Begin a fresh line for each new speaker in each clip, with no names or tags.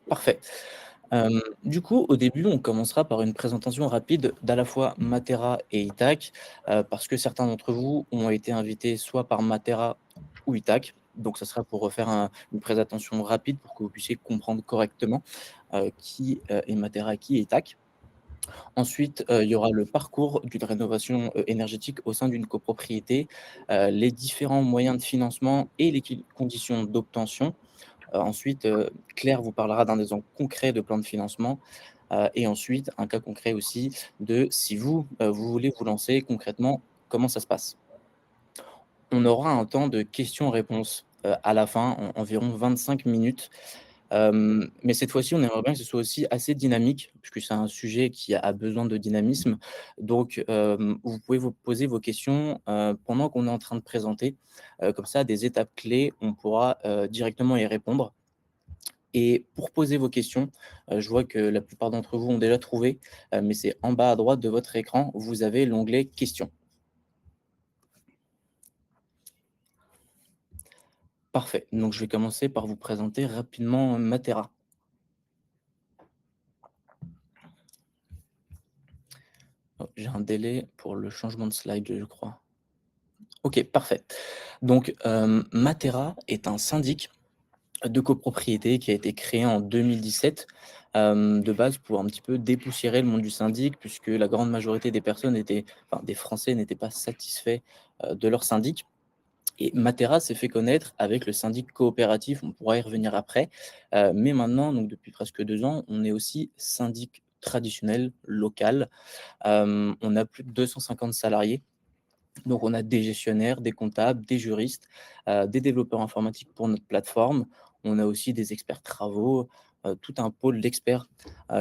Parfait. Du coup, au début, on commencera par une présentation rapide d'à la fois Matera et Itac, parce que certains d'entre vous ont été invités soit par Matera ou Itac. Donc ça sera pour refaire une présentation rapide pour que vous puissiez comprendre correctement, qui, est Matera, qui est Itac. Ensuite, il y aura le parcours d'une rénovation, énergétique au sein d'une copropriété, les différents moyens de financement et les conditions d'obtention. Ensuite, Claire vous parlera d'un exemple concret de plan de financement, et ensuite un cas concret aussi de si vous, vous voulez vous lancer concrètement, comment ça se passe? On aura un temps de questions-réponses, à la fin, environ 25 minutes. Mais cette fois-ci, on aimerait bien que ce soit aussi assez dynamique, puisque c'est un sujet qui a besoin de dynamisme. Donc, vous pouvez vous poser vos questions, pendant qu'on est en train de présenter. Comme ça, des étapes clés, on pourra, directement y répondre. Et pour poser vos questions, je vois que la plupart d'entre vous ont déjà trouvé, mais c'est en bas à droite de votre écran, vous avez l'onglet «Questions». Parfait, donc je vais commencer par vous présenter rapidement Matera. Oh, j'ai un délai pour le changement de slide, je crois. OK, parfait. Donc, Matera est un syndic de copropriété qui a été créé en 2017, de base pour un petit peu dépoussiérer le monde du syndic, puisque la grande majorité des personnes étaient enfin des Français n'étaient pas satisfaits, de leur syndic. Et Matera s'est fait connaître avec le syndic coopératif, on pourra y revenir après, mais maintenant, donc depuis presque 2 ans, on est aussi syndic traditionnel, local. On a plus de 250 salariés, donc on a des gestionnaires, des comptables, des juristes, des développeurs informatiques pour notre plateforme. On a aussi des experts travaux, tout un pôle d'experts,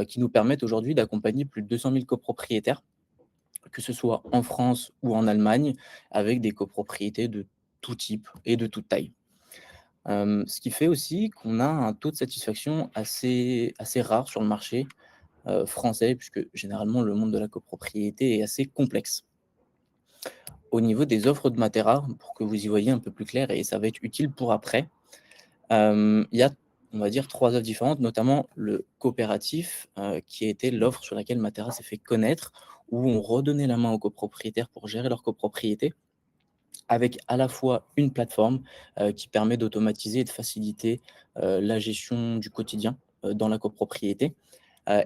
qui nous permettent aujourd'hui d'accompagner plus de 200 000 copropriétaires, que ce soit en France ou en Allemagne, avec des copropriétés de tout type et de toute taille. Ce qui fait aussi qu'on a un taux de satisfaction assez rare sur le marché, français, puisque généralement le monde de la copropriété est assez complexe. Au niveau des offres de Matera, pour que vous y voyez un peu plus clair et ça va être utile pour après, il y a, on va dire 3 offres différentes, notamment le coopératif, qui a été l'offre sur laquelle Matera s'est fait connaître, où on redonnait la main aux copropriétaires pour gérer leur copropriété, avec à la fois une plateforme, qui permet d'automatiser et de faciliter, la gestion du quotidien, dans la copropriété.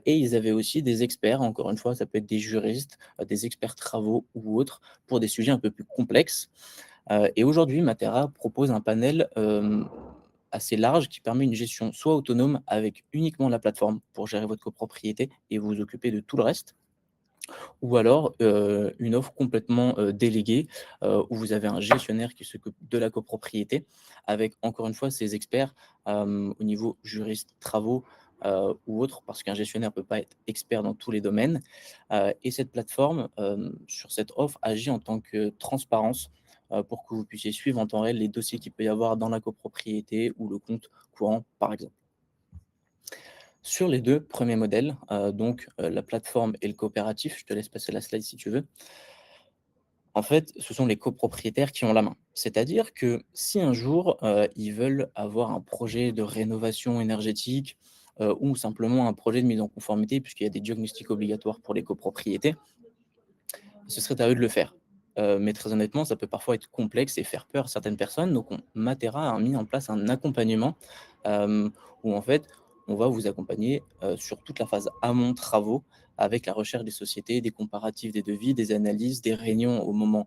Et ils avaient aussi des experts, encore une fois, ça peut être des juristes, des experts travaux ou autres, pour des sujets un peu plus complexes. Et aujourd'hui, Matera propose un panel, assez large qui permet une gestion soit autonome avec uniquement la plateforme pour gérer votre copropriété et vous occuper de tout le reste, ou alors, une offre complètement, déléguée, où vous avez un gestionnaire qui s'occupe de la copropriété avec encore une fois ses experts, au niveau juriste, travaux, ou autre, parce qu'un gestionnaire ne peut pas être expert dans tous les domaines. Et cette plateforme, sur cette offre, agit en tant que transparence, pour que vous puissiez suivre en temps réel les dossiers qu'il peut y avoir dans la copropriété ou le compte courant, par exemple. Sur les 2 premiers modèles, donc la plateforme et le coopératif, je te laisse passer la slide si tu veux. En fait, ce sont les copropriétaires qui ont la main. C'est-à-dire que si un jour, ils veulent avoir un projet de rénovation énergétique, ou simplement un projet de mise en conformité, puisqu'il y a des diagnostics obligatoires pour les copropriétés, ce serait à eux de le faire. Mais très honnêtement, ça peut parfois être complexe et faire peur à certaines personnes. Donc Matera a mis en place un accompagnement, où en fait, on va vous accompagner, sur toute la phase amont travaux, avec la recherche des sociétés, des comparatifs des devis, des analyses, des réunions au moment,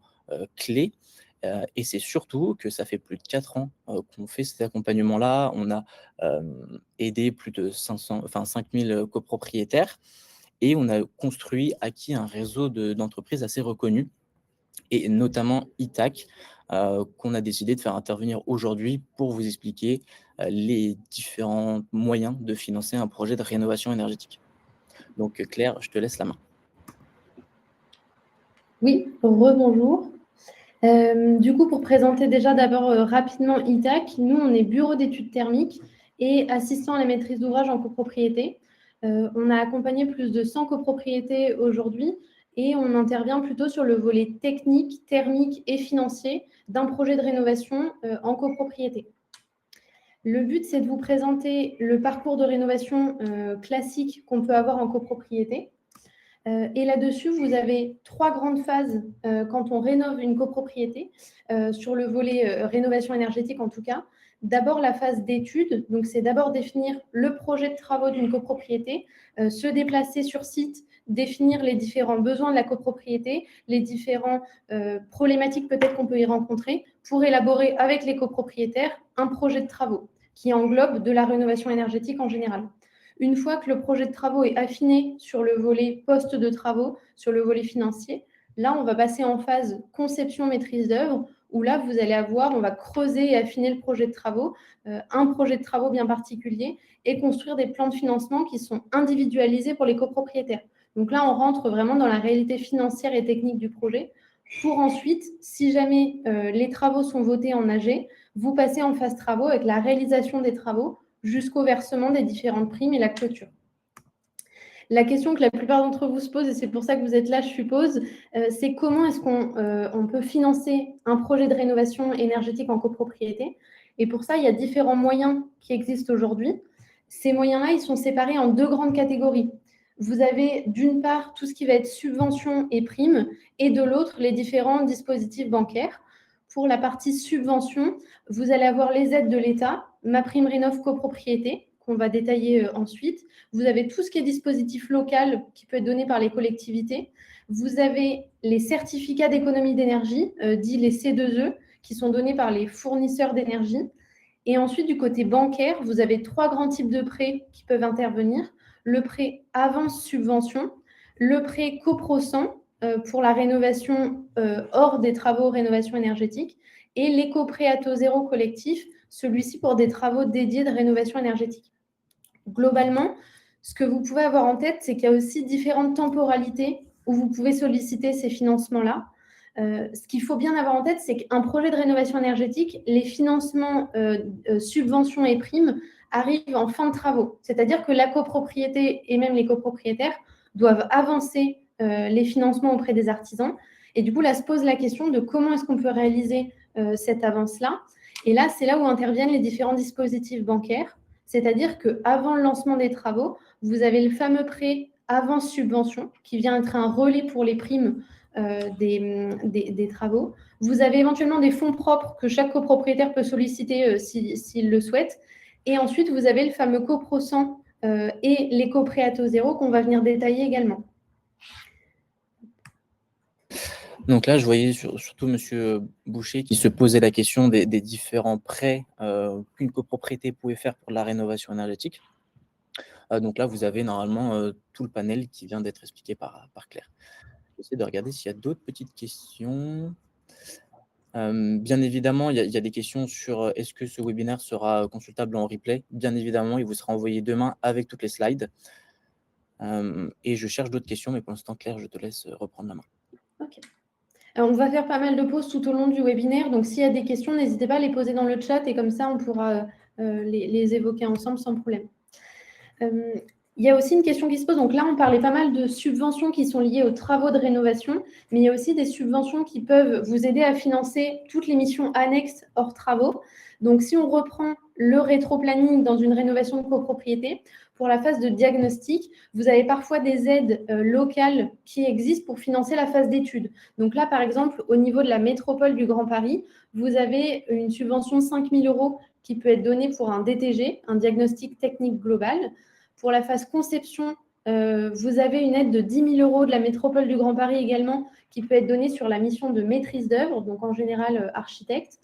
clé. Et c'est surtout que ça fait plus de 4 ans, qu'on fait cet accompagnement-là. On a, aidé plus de 500 enfin 5 000 copropriétaires et on a construit, acquis un réseau d'entreprises assez reconnues et notamment Itac, qu'on a décidé de faire intervenir aujourd'hui pour vous expliquer, les différents moyens de financer un projet de rénovation énergétique. Donc, Claire, je te laisse la main.
Oui, rebonjour. Du coup, pour présenter déjà d'abord rapidement ITAC, nous, on est bureau d'études thermiques et assistant à la maîtrise d'ouvrage en copropriété. On a accompagné plus de 100 copropriétés aujourd'hui et on intervient plutôt sur le volet technique, thermique et financier d'un projet de rénovation en copropriété. Le but, c'est de vous présenter le parcours de rénovation classique qu'on peut avoir en copropriété. Et là-dessus, vous avez 3 grandes phases quand on rénove une copropriété, sur le volet rénovation énergétique en tout cas. D'abord, la phase d'étude. Donc, c'est d'abord définir le projet de travaux d'une copropriété, se déplacer sur site, définir les différents besoins de la copropriété, les différentes problématiques peut-être qu'on peut y rencontrer, pour élaborer avec les copropriétaires un projet de travaux qui englobe de la rénovation énergétique en général. Une fois que le projet de travaux est affiné sur le volet poste de travaux, sur le volet financier, là, on va passer en phase conception maîtrise d'œuvre, où là, vous allez avoir, on va creuser et affiner le projet de travaux, un projet de travaux bien particulier, et construire des plans de financement qui sont individualisés pour les copropriétaires. Donc là, on rentre vraiment dans la réalité financière et technique du projet, pour ensuite, si jamais les travaux sont votés en AG, vous passez en phase travaux avec la réalisation des travaux jusqu'au versement des différentes primes et la clôture. La question que la plupart d'entre vous se posent, et c'est pour ça que vous êtes là, je suppose, c'est comment est-ce qu'on peut financer un projet de rénovation énergétique en copropriété. Et pour ça, il y a différents moyens qui existent aujourd'hui. Ces moyens-là, ils sont séparés en 2 grandes catégories. Vous avez d'une part tout ce qui va être subvention et primes, et de l'autre, les différents dispositifs bancaires. Pour la partie subvention, vous allez avoir les aides de l'État, MaPrimeRénov' copropriété, qu'on va détailler ensuite. Vous avez tout ce qui est dispositif local qui peut être donné par les collectivités. Vous avez les certificats d'économie d'énergie, dits les C2E, qui sont donnés par les fournisseurs d'énergie. Et ensuite, du côté bancaire, vous avez 3 grands types de prêts qui peuvent intervenir. Le prêt avance subvention, le prêt coprosan pour la rénovation hors des travaux rénovation énergétique, et l'éco-prêt à taux zéro collectif, celui-ci pour des travaux dédiés de rénovation énergétique. Globalement, ce que vous pouvez avoir en tête, c'est qu'il y a aussi différentes temporalités où vous pouvez solliciter ces financements-là. Ce qu'il faut bien avoir en tête, c'est qu'un projet de rénovation énergétique, les financements, subventions et primes arrivent en fin de travaux. C'est-à-dire que la copropriété et même les copropriétaires doivent avancer les financements auprès des artisans. Et du coup, là se pose la question de comment est-ce qu'on peut réaliser cette avance-là. Et là, c'est là où interviennent les différents dispositifs bancaires. C'est-à-dire qu'avant le lancement des travaux, vous avez le fameux prêt avance subvention qui vient être un relais pour les primes des travaux. Vous avez éventuellement des fonds propres que chaque copropriétaire peut solliciter s'il le souhaite. Et ensuite, vous avez le fameux coprosan et l'éco-prêt à taux zéro qu'on va venir détailler également.
Donc là, je voyais surtout Monsieur Boucher qui se posait la question des différents prêts qu'une copropriété pouvait faire pour la rénovation énergétique. Donc là, vous avez normalement tout le panel qui vient d'être expliqué par Claire. J'essaie de regarder s'il y a d'autres petites questions. Bien évidemment, il y a des questions sur est-ce que ce webinaire sera consultable en replay. Bien évidemment, il vous sera envoyé demain avec toutes les slides. Et je cherche d'autres questions, mais pour l'instant, Claire, je te laisse reprendre la main.
Ok. Alors, on va faire pas mal de pauses tout au long du webinaire, donc s'il y a des questions, n'hésitez pas à les poser dans le chat et comme ça, on pourra les évoquer ensemble sans problème. Il y a aussi une question qui se pose. Donc là, on parlait pas mal de subventions qui sont liées aux travaux de rénovation, mais il y a aussi des subventions qui peuvent vous aider à financer toutes les missions annexes hors travaux. Donc, si on reprend le rétro-planning dans une rénovation de copropriété, pour la phase de diagnostic, vous avez parfois des aides locales qui existent pour financer la phase d'étude. Donc là, par exemple, au niveau de la métropole du Grand Paris, vous avez une subvention de 5 000 € qui peut être donnée pour un DTG, un diagnostic technique global. Pour la phase conception, vous avez une aide de 10 000 € de la métropole du Grand Paris également qui peut être donnée sur la mission de maîtrise d'œuvre, donc en général architecte.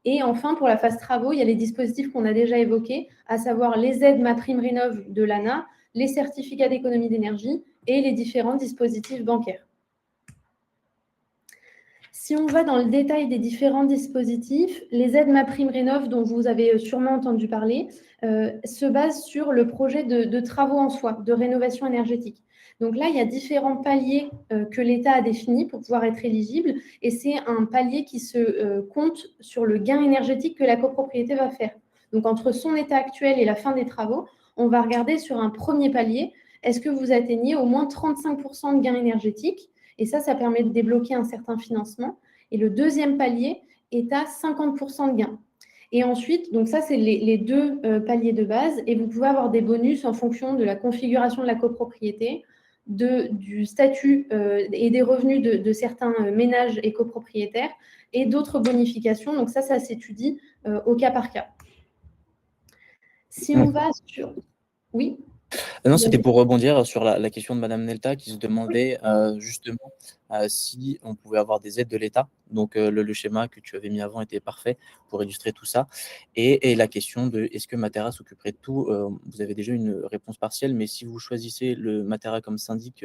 Et enfin, pour la phase travaux, il y a les dispositifs qu'on a déjà évoqués, à savoir les aides MaPrimeRénov' de l'ANA, les certificats d'économie d'énergie et les différents dispositifs bancaires. Si on va dans le détail des différents dispositifs, les aides MaPrimeRénov' dont vous avez sûrement entendu parler se basent sur le projet de travaux en soi, de rénovation énergétique. Donc là, il y a différents paliers que l'État a définis pour pouvoir être éligible et c'est un palier qui se compte sur le gain énergétique que la copropriété va faire. Donc entre son état actuel et la fin des travaux, on va regarder sur un premier palier, est-ce que vous atteignez au moins 35% de gain énergétique? Et ça permet de débloquer un certain financement. Et le deuxième palier est à 50% de gain. Et ensuite, donc ça, c'est les deux paliers de base. Et vous pouvez avoir des bonus en fonction de la configuration de la copropriété, du statut et des revenus de certains ménages et copropriétaires et d'autres bonifications. Donc ça s'étudie au cas par cas. Si on va sur... Oui.
Non, c'était pour rebondir sur la question de Madame Nelta qui se demandait justement si on pouvait avoir des aides de l'État. Donc, le schéma que tu avais mis avant était parfait pour illustrer tout ça. Et la question de est-ce que Matera s'occuperait de tout? Vous avez déjà une réponse partielle, mais si vous choisissez le Matera comme syndic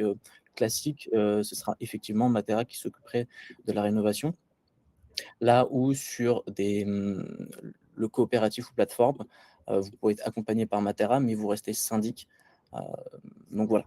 classique, ce sera effectivement Matera qui s'occuperait de la rénovation. Là où sur le coopératif ou plateforme, vous pouvez être accompagné par Matera, mais vous restez syndic. Donc voilà.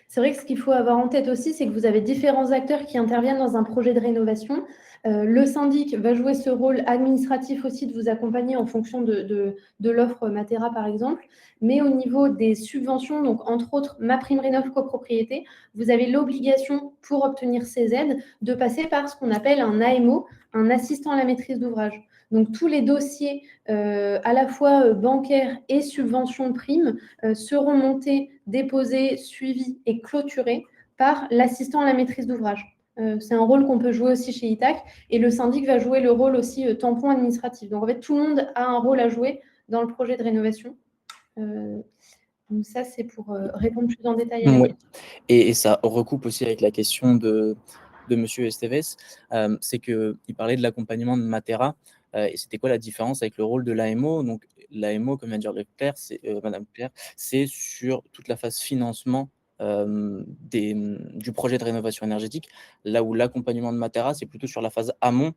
C'est vrai que ce qu'il faut avoir en tête aussi, c'est que vous avez différents acteurs qui interviennent dans un projet de rénovation. Le syndic va jouer ce rôle administratif aussi de vous accompagner en fonction de l'offre Matera, par exemple. Mais au niveau des subventions, donc entre autres MaPrimeRénov' copropriété, vous avez l'obligation pour obtenir ces aides de passer par ce qu'on appelle un AMO, un assistant à la maîtrise d'ouvrage. Donc tous les dossiers à la fois bancaires et subventions de primes seront montés, déposés, suivis et clôturés par l'assistant à la maîtrise d'ouvrage. C'est un rôle qu'on peut jouer aussi chez ITAC et le syndic va jouer le rôle aussi tampon administratif. Donc en fait, tout le monde a un rôle à jouer dans le projet de rénovation. Donc ça, c'est pour répondre plus en détail à la question.
Et ça recoupe aussi avec la question de Monsieur Esteves, c'est qu'il parlait de l'accompagnement de Matera. Et c'était quoi la différence avec le rôle de l'AMO? Donc l'AMO, comme vient de dire Claire, Madame Claire, c'est sur toute la phase financement du projet de rénovation énergétique, là où l'accompagnement de Matera, c'est plutôt sur la phase amont,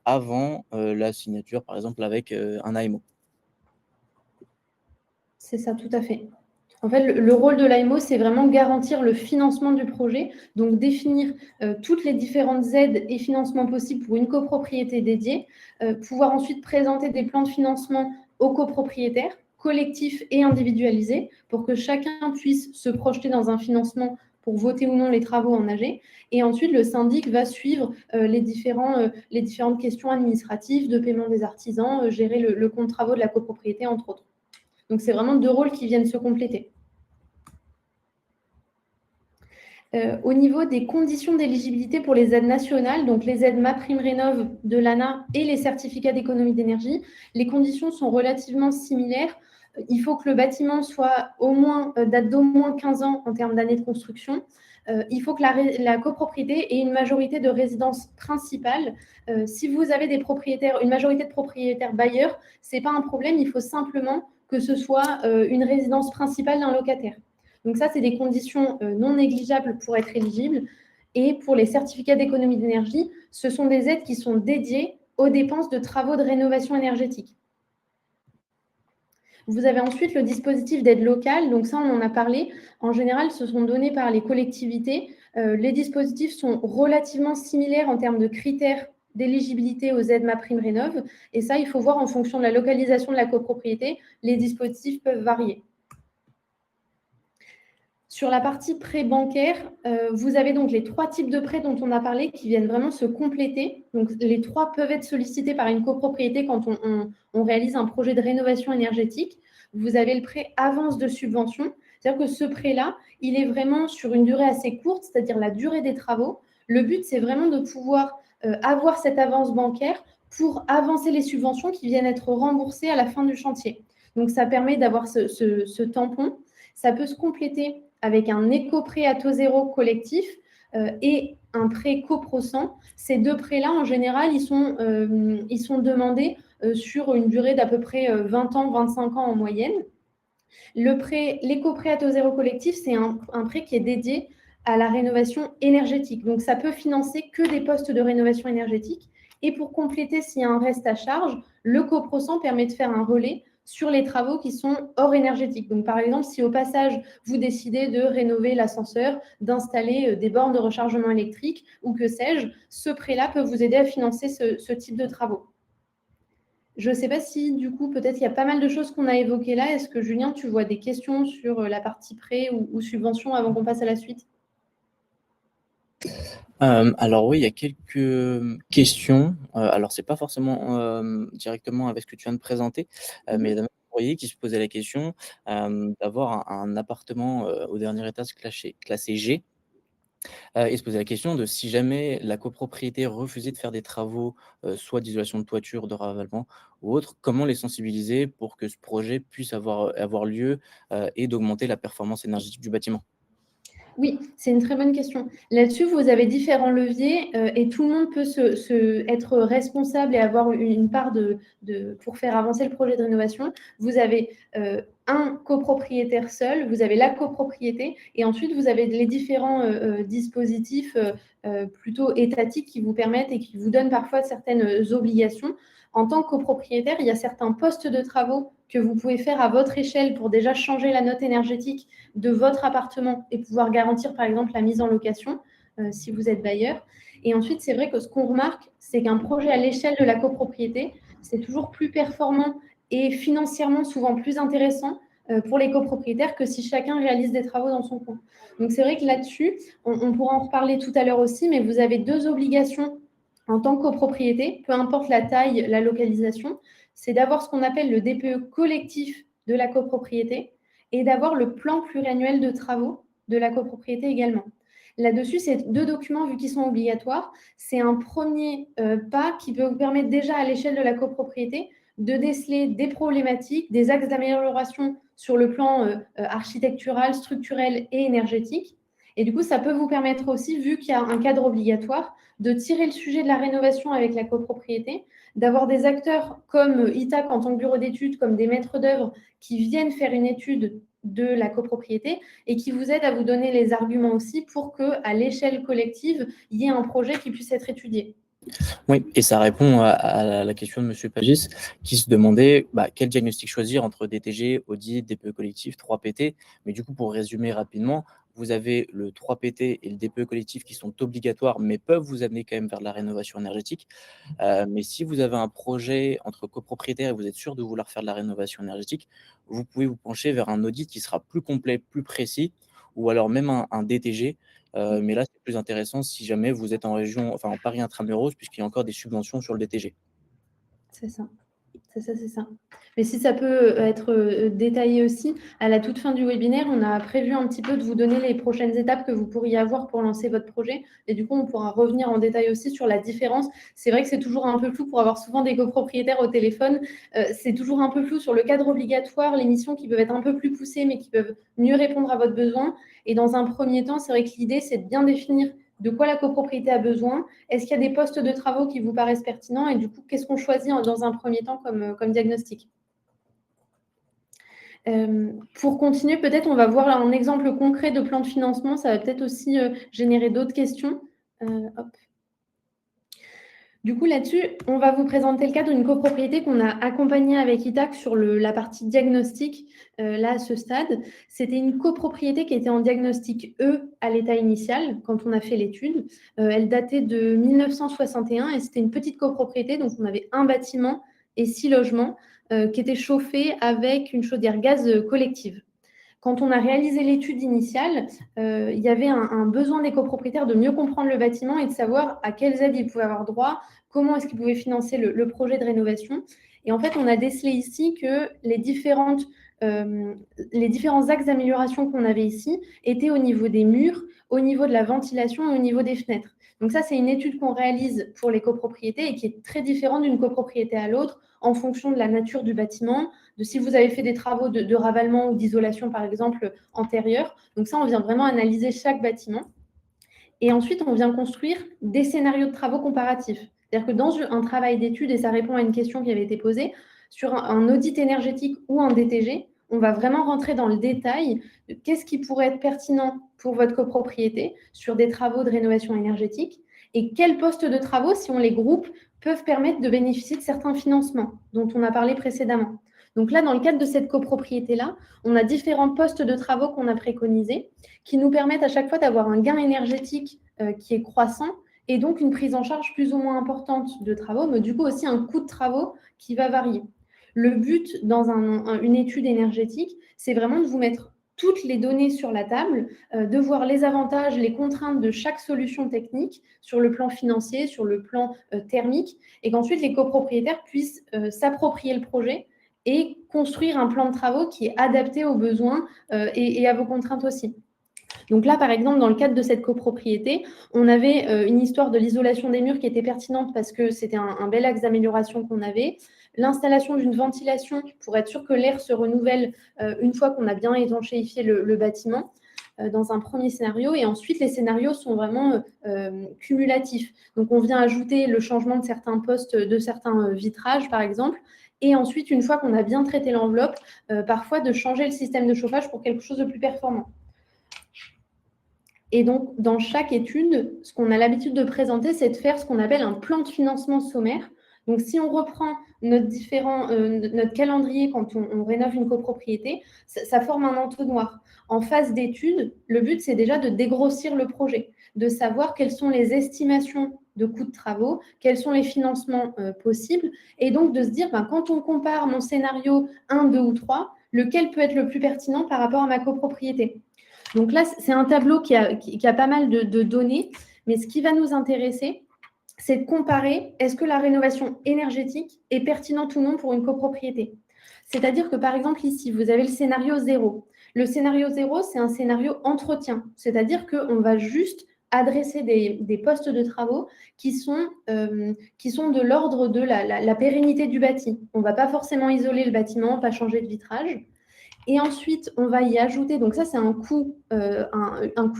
avant la signature, par exemple, avec un AMO.
C'est ça, tout à fait. En fait, le rôle de l'AMO, c'est vraiment garantir le financement du projet, donc définir toutes les différentes aides et financements possibles pour une copropriété dédiée, pouvoir ensuite présenter des plans de financement aux copropriétaires, collectifs et individualisés, pour que chacun puisse se projeter dans un financement pour voter ou non les travaux en AG. Et ensuite, le syndic va suivre les différentes questions administratives de paiement des artisans, gérer le compte travaux de la copropriété, entre autres. Donc, c'est vraiment deux rôles qui viennent se compléter. Au niveau des conditions d'éligibilité pour les aides nationales, donc les aides MaPrimeRénov' de l'ANA et les certificats d'économie d'énergie, les conditions sont relativement similaires. Il faut que le bâtiment date d'au moins 15 ans en termes d'années de construction. Il faut que la copropriété ait une majorité de résidences principales. Si vous avez une majorité de propriétaires bailleurs, ce n'est pas un problème, il faut simplement que ce soit une résidence principale d'un locataire. Donc ça, c'est des conditions non négligeables pour être éligible. Et pour les certificats d'économie d'énergie, ce sont des aides qui sont dédiées aux dépenses de travaux de rénovation énergétique. Vous avez ensuite le dispositif d'aide locale. Donc ça, on en a parlé. En général, ce sont donnés par les collectivités. Les dispositifs sont relativement similaires en termes de critères d'éligibilité aux aides MaPrimeRénov'. Et ça, il faut voir en fonction de la localisation de la copropriété. Les dispositifs peuvent varier. Sur la partie prêt bancaire, vous avez donc les 3 types de prêts dont on a parlé qui viennent vraiment se compléter. Donc, les 3 peuvent être sollicités par une copropriété quand on réalise un projet de rénovation énergétique. Vous avez le prêt avance de subvention. C'est-à-dire que ce prêt-là, il est vraiment sur une durée assez courte, c'est-à-dire la durée des travaux. Le but, c'est vraiment de pouvoir avoir cette avance bancaire pour avancer les subventions qui viennent être remboursées à la fin du chantier. Donc, ça permet d'avoir ce tampon. Ça peut se compléter avec un éco-prêt à taux zéro collectif et un prêt copro-100. Ces deux prêts-là, en général, ils sont demandés sur une durée d'à peu près 20 ans, 25 ans en moyenne. L'éco-prêt à taux zéro collectif, c'est un prêt qui est dédié à la rénovation énergétique. Donc, ça peut financer que des postes de rénovation énergétique. Et pour compléter, s'il y a un reste à charge, le copro-100 permet de faire un relais sur les travaux qui sont hors énergétique. Donc, par exemple, si au passage, vous décidez de rénover l'ascenseur, d'installer des bornes de rechargement électrique ou que sais-je, ce prêt-là peut vous aider à financer ce type de travaux. Je ne sais pas si, du coup, peut-être il y a pas mal de choses qu'on a évoquées là. Est-ce que, Julien, tu vois des questions sur la partie prêt ou subvention avant qu'on passe à la suite?
Alors oui, il y a quelques, questions, alors c'est pas forcément, directement avec ce que tu viens de présenter, mais il y a un employé qui se posait la question, d'avoir un appartement, au dernier étage classé G. Il se posait la question de si jamais la copropriété refusait de faire des travaux, soit d'isolation de toiture, de ravalement ou autre, comment les sensibiliser pour que ce projet puisse avoir lieu, et d'augmenter la performance énergétique du bâtiment?
Oui, c'est une très bonne question. Là-dessus, vous avez différents leviers, et tout le monde peut être responsable et avoir une part pour faire avancer le projet de rénovation. Vous avez un copropriétaire seul, vous avez la copropriété et ensuite vous avez les différents dispositifs plutôt étatiques qui vous permettent et qui vous donnent parfois certaines obligations. En tant que copropriétaire, il y a certains postes de travaux que vous pouvez faire à votre échelle pour déjà changer la note énergétique de votre appartement et pouvoir garantir, par exemple, la mise en location si vous êtes bailleur. Et ensuite, c'est vrai que ce qu'on remarque, c'est qu'un projet à l'échelle de la copropriété, c'est toujours plus performant et financièrement souvent plus intéressant pour les copropriétaires que si chacun réalise des travaux dans son coin. Donc c'est vrai que là-dessus, on pourra en reparler tout à l'heure aussi, mais vous avez deux obligations en tant que copropriété, peu importe la taille, la localisation, c'est d'avoir ce qu'on appelle le DPE collectif de la copropriété et d'avoir le plan pluriannuel de travaux de la copropriété également. Là-dessus, ces deux documents, vu qu'ils sont obligatoires, c'est un premier pas qui peut vous permettre déjà à l'échelle de la copropriété de déceler des problématiques, des axes d'amélioration sur le plan architectural, structurel et énergétique. Et du coup, ça peut vous permettre aussi, vu qu'il y a un cadre obligatoire, de tirer le sujet de la rénovation avec la copropriété, d'avoir des acteurs comme ITAC en tant que bureau d'études, comme des maîtres d'œuvre qui viennent faire une étude de la copropriété et qui vous aident à vous donner les arguments aussi pour qu'à l'échelle collective, il y ait un projet qui puisse être étudié.
Oui, et ça répond à la question de monsieur Pagis qui se demandait, bah, quel diagnostic choisir entre DTG, audit, DPE collectif, 3PT. Mais du coup, pour résumer rapidement, vous avez le 3PT et le DPE collectif qui sont obligatoires, mais peuvent vous amener quand même vers la rénovation énergétique. Mais si vous avez un projet entre copropriétaires et vous êtes sûr de vouloir faire de la rénovation énergétique, vous pouvez vous pencher vers un audit qui sera plus complet, plus précis, ou alors même un DTG. Mais là, c'est plus intéressant si jamais vous êtes en région, enfin en Paris intramuros, puisqu'il y a encore des subventions sur le DTG.
C'est ça. C'est ça, c'est ça. Mais si ça peut être détaillé aussi, à la toute fin du webinaire, on a prévu un petit peu de vous donner les prochaines étapes que vous pourriez avoir pour lancer votre projet. Et du coup, on pourra revenir en détail aussi sur la différence. C'est vrai que c'est toujours un peu flou pour avoir souvent des copropriétaires au téléphone. C'est toujours un peu flou sur le cadre obligatoire, les missions qui peuvent être un peu plus poussées, mais qui peuvent mieux répondre à votre besoin. Et dans un premier temps, c'est vrai que l'idée, c'est de bien définir de quoi la copropriété a besoin. Est-ce qu'il y a des postes de travaux qui vous paraissent pertinents? Et du coup, qu'est-ce qu'on choisit dans un premier temps comme diagnostic? Pour continuer, peut-être on va voir un exemple concret de plan de financement. Ça va peut-être aussi générer d'autres questions. Hop. Du coup, là-dessus, on va vous présenter le cas d'une copropriété qu'on a accompagnée avec ITAC sur la partie diagnostic, là, à ce stade. C'était une copropriété qui était en diagnostic E à l'état initial, quand on a fait l'étude. Elle datait de 1961 et c'était une petite copropriété, donc on avait un bâtiment et 6 logements qui étaient chauffés avec une chaudière gaz collective. Quand on a réalisé l'étude initiale, il y avait un besoin des copropriétaires de mieux comprendre le bâtiment et de savoir à quelles aides ils pouvaient avoir droit, comment est-ce qu'ils pouvaient financer le projet de rénovation. Et en fait, on a décelé ici que les différents axes d'amélioration qu'on avait ici étaient au niveau des murs, au niveau de la ventilation et au niveau des fenêtres. Donc ça, c'est une étude qu'on réalise pour les copropriétés et qui est très différente d'une copropriété à l'autre en fonction de la nature du bâtiment, de si vous avez fait des travaux de ravalement ou d'isolation, par exemple, antérieurs. Donc ça, on vient vraiment analyser chaque bâtiment. Et ensuite, on vient construire des scénarios de travaux comparatifs. C'est-à-dire que dans un travail d'étude, et ça répond à une question qui avait été posée, sur un audit énergétique ou un DTG, on va vraiment rentrer dans le détail de qu'est-ce qui pourrait être pertinent pour votre copropriété sur des travaux de rénovation énergétique et quels postes de travaux, si on les groupe, peuvent permettre de bénéficier de certains financements dont on a parlé précédemment. Donc là, dans le cadre de cette copropriété-là, on a différents postes de travaux qu'on a préconisés qui nous permettent à chaque fois d'avoir un gain énergétique qui est croissant et donc une prise en charge plus ou moins importante de travaux, mais du coup aussi un coût de travaux qui va varier. Le but dans une étude énergétique, c'est vraiment de vous mettre toutes les données sur la table, de voir les avantages, les contraintes de chaque solution technique sur le plan financier, sur le plan thermique, et qu'ensuite les copropriétaires puissent s'approprier le projet et construire un plan de travaux qui est adapté aux besoins et à vos contraintes aussi. Donc là, par exemple, dans le cadre de cette copropriété, on avait une histoire de l'isolation des murs qui était pertinente parce que c'était un bel axe d'amélioration qu'on avait. L'installation d'une ventilation pour être sûr que l'air se renouvelle une fois qu'on a bien étanchéifié le bâtiment dans un premier scénario. Et ensuite, les scénarios sont vraiment cumulatifs. Donc, on vient ajouter le changement de certains postes, de certains vitrages, par exemple. Et ensuite, une fois qu'on a bien traité l'enveloppe, parfois de changer le système de chauffage pour quelque chose de plus performant. Et donc, dans chaque étude, ce qu'on a l'habitude de présenter, c'est de faire ce qu'on appelle un plan de financement sommaire. Donc, si on reprend notre calendrier quand on rénove une copropriété, ça forme un entonnoir. En phase d'étude, le but, c'est déjà de dégrossir le projet, de savoir quelles sont les estimations de coûts de travaux, quels sont les financements possibles, et donc de se dire, quand on compare mon scénario 1, 2 ou 3, lequel peut être le plus pertinent par rapport à ma copropriété. Donc là, c'est un tableau qui a pas mal de données, mais ce qui va nous intéresser, c'est de comparer est-ce que la rénovation énergétique est pertinente ou non pour une copropriété. C'est-à-dire que, par exemple, ici, vous avez le scénario 0. Le scénario 0, c'est un scénario entretien, c'est-à-dire qu'on va juste adresser des postes de travaux qui sont de l'ordre de la pérennité du bâti. On ne va pas forcément isoler le bâtiment, pas changer de vitrage. Et ensuite, on va y ajouter, donc ça, c'est un coût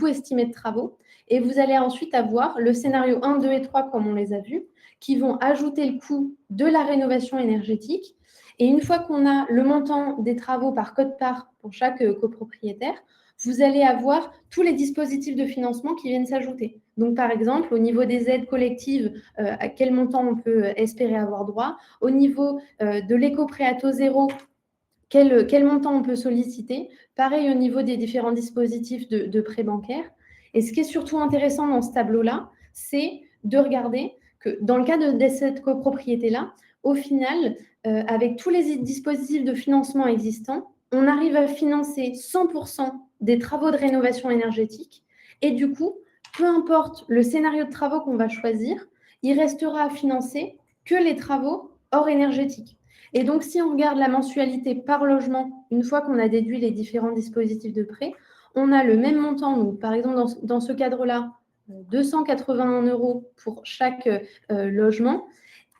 estimé de travaux. Et vous allez ensuite avoir le scénario 1, 2 et 3, comme on les a vus, qui vont ajouter le coût de la rénovation énergétique. Et une fois qu'on a le montant des travaux par quote-part pour chaque copropriétaire, vous allez avoir tous les dispositifs de financement qui viennent s'ajouter. Donc, par exemple, au niveau des aides collectives, à quel montant on peut espérer avoir droit. Au niveau de l'éco-prêt à taux zéro, quel montant on peut solliciter. Pareil au niveau des différents dispositifs de prêt bancaire. Et ce qui est surtout intéressant dans ce tableau-là, c'est de regarder que dans le cas de cette copropriété-là, au final, avec tous les dispositifs de financement existants, on arrive à financer 100% des travaux de rénovation énergétique. Et du coup, peu importe le scénario de travaux qu'on va choisir, il restera à financer que les travaux hors énergétique. Et donc, si on regarde la mensualité par logement, une fois qu'on a déduit les différents dispositifs de prêt, on a le même montant. Donc, par exemple, dans ce cadre-là, 281 € pour chaque logement.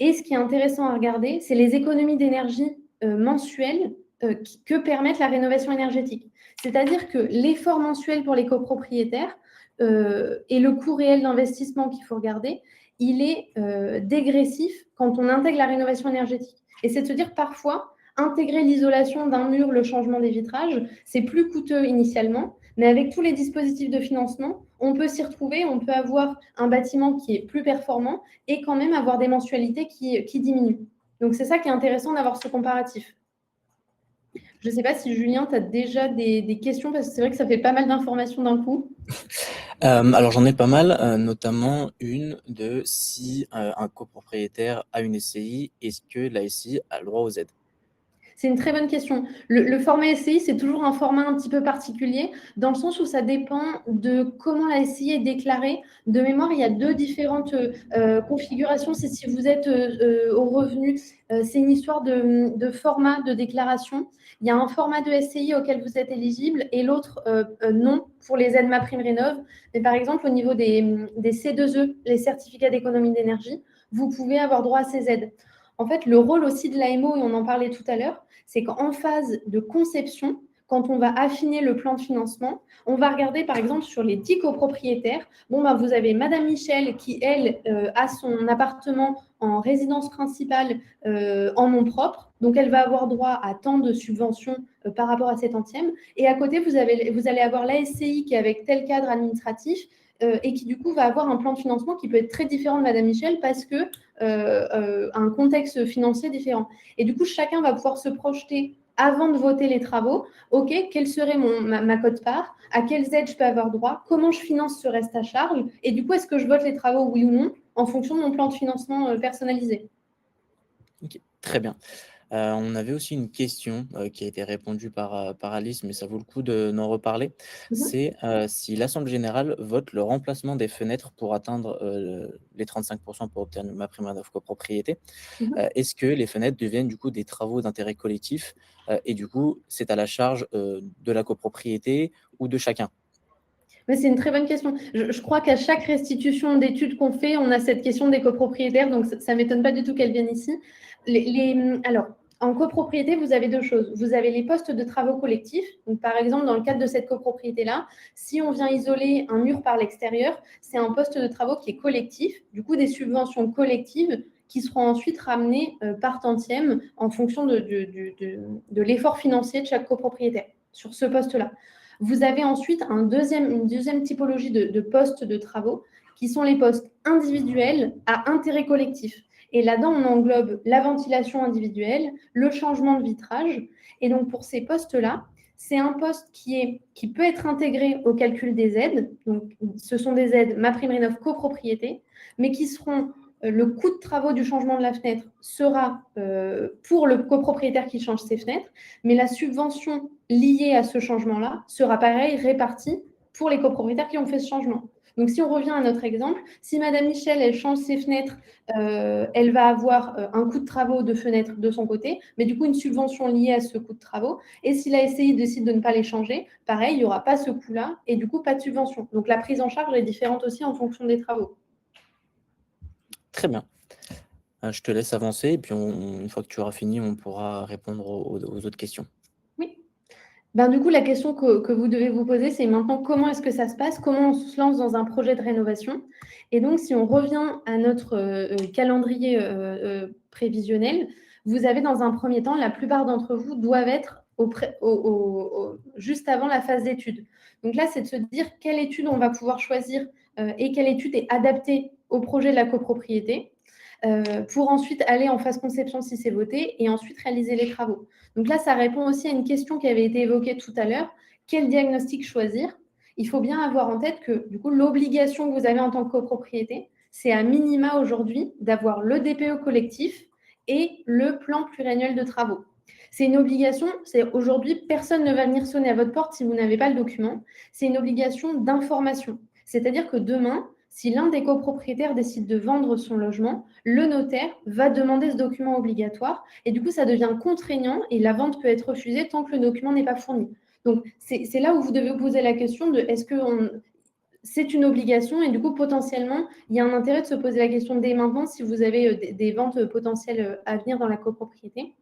Et ce qui est intéressant à regarder, c'est les économies d'énergie mensuelles que permettent la rénovation énergétique. C'est-à-dire que l'effort mensuel pour les copropriétaires et le coût réel d'investissement qu'il faut regarder, il est dégressif quand on intègre la rénovation énergétique. Et c'est de se dire parfois, intégrer l'isolation d'un mur, le changement des vitrages, c'est plus coûteux initialement, mais avec tous les dispositifs de financement, on peut s'y retrouver, on peut avoir un bâtiment qui est plus performant et quand même avoir des mensualités qui diminuent. Donc, c'est ça qui est intéressant d'avoir ce comparatif. Je ne sais pas si, Julien, tu as déjà des questions, parce que c'est vrai que ça fait pas mal d'informations d'un coup.
Alors, j'en ai pas mal, notamment une de si un copropriétaire a une SCI, est-ce que la SCI a le droit aux aides?
C'est une très bonne question. Le format SCI, c'est toujours un format un petit peu particulier, dans le sens où ça dépend de comment la SCI est déclarée. De mémoire, il y a deux différentes configurations. C'est si vous êtes au revenu, c'est une histoire de format de déclaration. Il y a un format de SCI auquel vous êtes éligible et l'autre non pour les aides MaPrimeRénov'. Mais par exemple, au niveau des C2E, les certificats d'économie d'énergie, vous pouvez avoir droit à ces aides. En fait, le rôle aussi de l'AMO, et on en parlait tout à l'heure, c'est qu'en phase de conception, quand on va affiner le plan de financement, on va regarder par exemple sur les 10 copropriétaires. Vous avez Madame Michel qui, elle, a son appartement en résidence principale en nom propre. Donc, elle va avoir droit à tant de subventions par rapport à cet entième. Et à côté, vous allez avoir l'ASCI qui est avec tel cadre administratif et qui, du coup, va avoir un plan de financement qui peut être très différent de Madame Michel parce que un contexte financier différent. Et du coup, chacun va pouvoir se projeter avant de voter les travaux. OK, quelle serait ma quote-part? À quelles aides je peux avoir droit? Comment je finance ce reste à charge? Et du coup, est-ce que je vote les travaux, oui ou non, en fonction de mon plan de financement personnalisé?
Ok, très bien. On avait aussi une question, qui a été répondue par Alice, mais ça vaut le coup d'en reparler.
Mmh.
C'est, si l'assemblée générale vote le remplacement des fenêtres pour atteindre, les 35 pour obtenir ma prime copropriété,
Mmh.
est-ce que les fenêtres deviennent du coup des travaux d'intérêt collectif? Et du coup, c'est à la charge, de la copropriété ou de chacun?
Ouais, c'est une très bonne question. Je crois qu'à chaque restitution d'études qu'on fait, on a cette question des copropriétaires, donc ça ne m'étonne pas du tout qu'elle vienne ici. Alors, en copropriété, vous avez deux choses. Vous avez les postes de travaux collectifs. Donc, par exemple, dans le cadre de cette copropriété-là, si on vient isoler un mur par l'extérieur, c'est un poste de travaux qui est collectif. Du coup, des subventions collectives qui seront ensuite ramenées par tantième en fonction de l'effort financier de chaque copropriétaire sur ce poste-là. Vous avez ensuite une deuxième typologie de postes de travaux qui sont les postes individuels à intérêt collectif. Et là-dedans, on englobe la ventilation individuelle, le changement de vitrage. Et donc, pour ces postes-là, c'est un poste qui peut être intégré au calcul des aides. Donc, ce sont des aides MaPrimeRénov' copropriété, mais qui seront le coût de travaux du changement de la fenêtre sera pour le copropriétaire qui change ses fenêtres, mais la subvention liée à ce changement-là sera pareil répartie pour les copropriétaires qui ont fait ce changement. Donc, si on revient à notre exemple, si Madame Michel, elle change ses fenêtres, elle va avoir un coût de travaux de fenêtres de son côté, mais du coup, une subvention liée à ce coût de travaux. Et si la SCI décide de ne pas les changer, pareil, il n'y aura pas ce coût-là et du coup, pas de subvention. Donc, la prise en charge est différente aussi en fonction des travaux.
Très bien. Je te laisse avancer et puis une fois que tu auras fini, on pourra répondre aux autres questions.
Oui. Ben, du coup, la question que vous devez vous poser, c'est maintenant comment est-ce que ça se passe? Comment on se lance dans un projet de rénovation? Et donc, si on revient à notre calendrier prévisionnel, vous avez dans un premier temps, la plupart d'entre vous doivent être juste avant la phase d'étude. Donc là, c'est de se dire quelle étude on va pouvoir choisir et quelle étude est adaptée au projet de la copropriété pour ensuite aller en phase conception si c'est voté et ensuite réaliser les travaux. Donc là, ça répond aussi à une question qui avait été évoquée tout à l'heure. Quel diagnostic choisir? Il faut bien avoir en tête que du coup, l'obligation que vous avez en tant que copropriété, c'est à minima aujourd'hui d'avoir le DPE collectif et le plan pluriannuel de travaux. C'est une obligation, c'est aujourd'hui, personne ne va venir sonner à votre porte si vous n'avez pas le document. C'est une obligation d'information. C'est-à-dire que demain, si l'un des copropriétaires décide de vendre son logement, le notaire va demander ce document obligatoire et du coup, ça devient contraignant et la vente peut être refusée tant que le document n'est pas fourni. Donc, c'est là où vous devez vous poser la question de est-ce que c'est une obligation et du coup, potentiellement, il y a un intérêt de se poser la question dès maintenant si vous avez des ventes potentielles à venir dans la copropriété.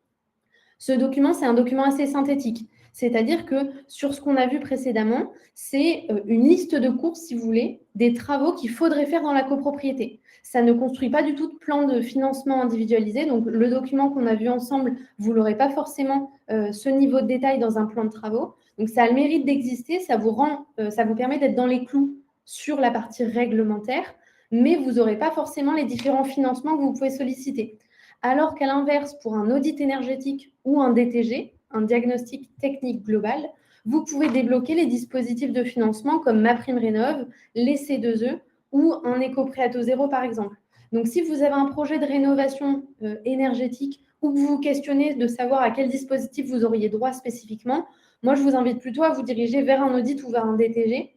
Ce document, c'est un document assez synthétique. C'est-à-dire que sur ce qu'on a vu précédemment, c'est une liste de courses, si vous voulez, des travaux qu'il faudrait faire dans la copropriété. Ça ne construit pas du tout de plan de financement individualisé. Donc, le document qu'on a vu ensemble, vous n'aurez pas forcément ce niveau de détail dans un plan de travaux. Donc, ça a le mérite d'exister. Ça vous permet d'être dans les clous sur la partie réglementaire, mais vous n'aurez pas forcément les différents financements que vous pouvez solliciter. Alors qu'à l'inverse, pour un audit énergétique ou un DTG, un diagnostic technique global, vous pouvez débloquer les dispositifs de financement comme MaPrimeRénov', les C2E ou un éco-prêt à taux zéro, par exemple. Donc, si vous avez un projet de rénovation énergétique ou que vous vous questionnez de savoir à quel dispositif vous auriez droit spécifiquement, moi, je vous invite plutôt à vous diriger vers un audit ou vers un DTG.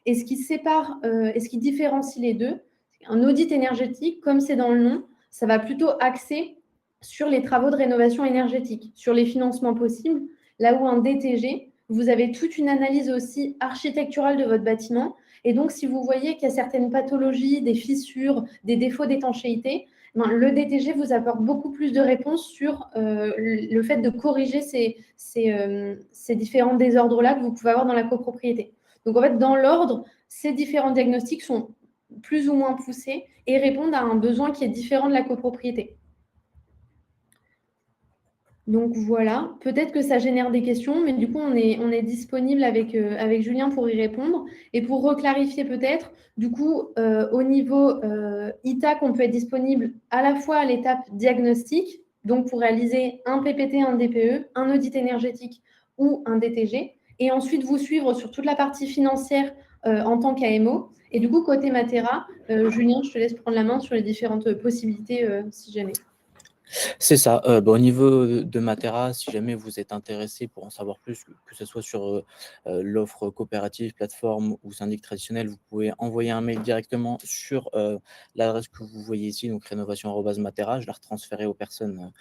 Et ce qui sépare et ce qui différencie les deux, un audit énergétique, comme c'est dans le nom, ça va plutôt axer sur les travaux de rénovation énergétique, sur les financements possibles, là où un DTG, vous avez toute une analyse aussi architecturale de votre bâtiment. Et donc, si vous voyez qu'il y a certaines pathologies, des fissures, des défauts d'étanchéité, le DTG vous apporte beaucoup plus de réponses sur le fait de corriger ces différents désordres-là que vous pouvez avoir dans la copropriété. Donc, en fait, dans l'ordre, ces différents diagnostics sont plus ou moins poussés et répondent à un besoin qui est différent de la copropriété. Donc voilà, peut-être que ça génère des questions, mais du coup, on est disponible avec Julien pour y répondre. Et pour reclarifier peut-être, du coup, au niveau ITAC, on peut être disponible à la fois à l'étape diagnostic, donc pour réaliser un PPT, un DPE, un audit énergétique ou un DTG, et ensuite vous suivre sur toute la partie financière en tant qu'AMO. Et du coup, côté Matera, Julien, je te laisse prendre la main sur les différentes possibilités si jamais.
C'est ça, au niveau de Matera, si jamais vous êtes intéressé pour en savoir plus, que ce soit sur, l'offre coopérative, plateforme ou syndic traditionnel, vous pouvez envoyer un mail directement sur, l'adresse que vous voyez ici, donc rénovation@matera. Je la retransférerai aux personnes,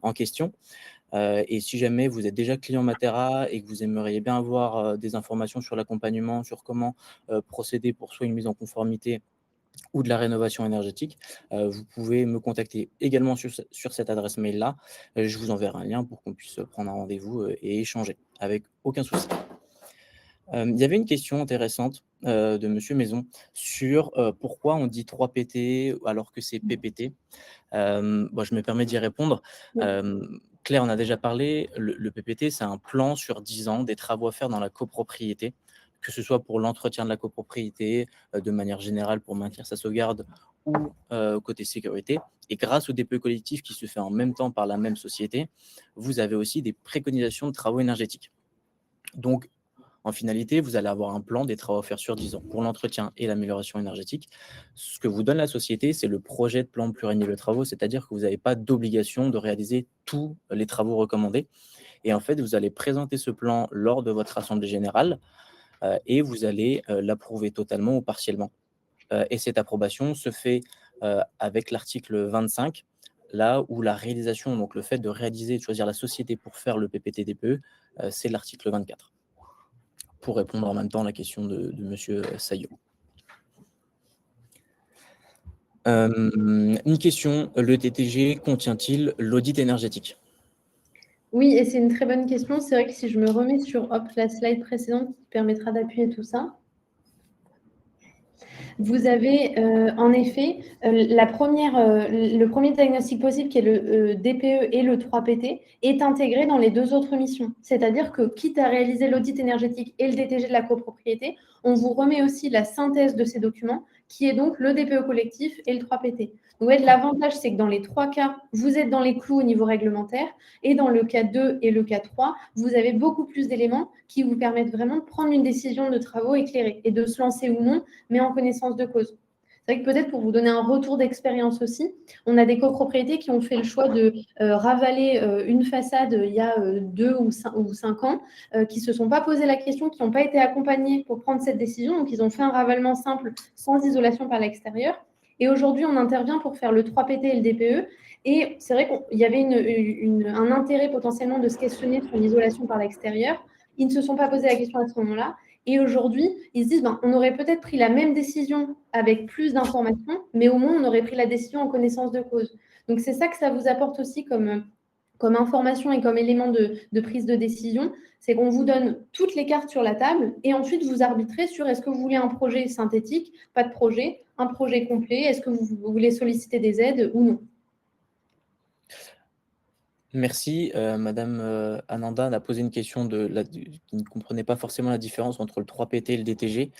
en question. Et si jamais vous êtes déjà client Matera et que vous aimeriez bien avoir, des informations sur l'accompagnement, sur comment, procéder pour soit une mise en conformité ou de la rénovation énergétique, vous pouvez me contacter également sur cette adresse mail-là. Je vous enverrai un lien pour qu'on puisse prendre un rendez-vous, et échanger avec aucun souci. Il y avait une question intéressante, de monsieur Maison sur, pourquoi on dit 3 PT alors que c'est PPT? Je me permets d'y répondre.
Oui.
Claire en a déjà parlé, le PPT, c'est un plan sur 10 ans des travaux à faire dans la copropriété, que ce soit pour l'entretien de la copropriété, de manière générale pour maintenir sa sauvegarde ou, côté sécurité. Et grâce au DPE collectif qui se fait en même temps par la même société, vous avez aussi des préconisations de travaux énergétiques. Donc en finalité, vous allez avoir un plan des travaux à faire sur 10 ans pour l'entretien et l'amélioration énergétique. Ce que vous donne la société, c'est le projet de plan pluriannuel de travaux, c'est-à-dire que vous n'avez pas d'obligation de réaliser tous les travaux recommandés. Et en fait, vous allez présenter ce plan lors de votre assemblée générale, et vous allez l'approuver totalement ou partiellement. Et cette approbation se fait avec l'article 25, là où la réalisation, donc le fait de réaliser, de choisir la société pour faire le PPT-DPE, c'est l'article 24. Pour répondre en même temps à la question de monsieur Saillot. Une question, le TTG contient-il l'audit énergétique?
Oui, et c'est une très bonne question. C'est vrai que si je me remets sur, hop, la slide précédente qui permettra d'appuyer tout ça. Vous avez en effet le premier diagnostic possible qui est le DPE et le 3PT est intégré dans les deux autres missions. C'est-à-dire que quitte à réaliser l'audit énergétique et le DTG de la copropriété, on vous remet aussi la synthèse de ces documents qui est donc le DPE collectif et le 3PT. Donc, l'avantage, c'est que dans les trois cas, vous êtes dans les clous au niveau réglementaire et dans le cas 2 et le cas 3, vous avez beaucoup plus d'éléments qui vous permettent vraiment de prendre une décision de travaux éclairés et de se lancer ou non, mais en connaissance de cause. C'est vrai que peut-être pour vous donner un retour d'expérience aussi, on a des copropriétés qui ont fait le choix de ravaler une façade il y a 2 ou 5 ans, qui ne se sont pas posé la question, qui n'ont pas été accompagnés pour prendre cette décision. Donc, ils ont fait un ravalement simple sans isolation par l'extérieur. Et aujourd'hui, on intervient pour faire le 3PT et le DPE. Et c'est vrai qu'il y avait un intérêt potentiellement de se questionner sur l'isolation par l'extérieur. Ils ne se sont pas posé la question à ce moment-là. Et aujourd'hui, ils se disent, on aurait peut-être pris la même décision avec plus d'informations, mais au moins, on aurait pris la décision en connaissance de cause. Donc, c'est ça que ça vous apporte aussi comme information et comme élément de prise de décision, c'est qu'on vous donne toutes les cartes sur la table et ensuite vous arbitrez sur est-ce que vous voulez un projet synthétique, pas de projet, un projet complet, est-ce que vous voulez solliciter des aides ou non.
Merci, madame, Ananda a posé une question qui ne comprenait pas forcément la différence entre le 3PT et le DTG.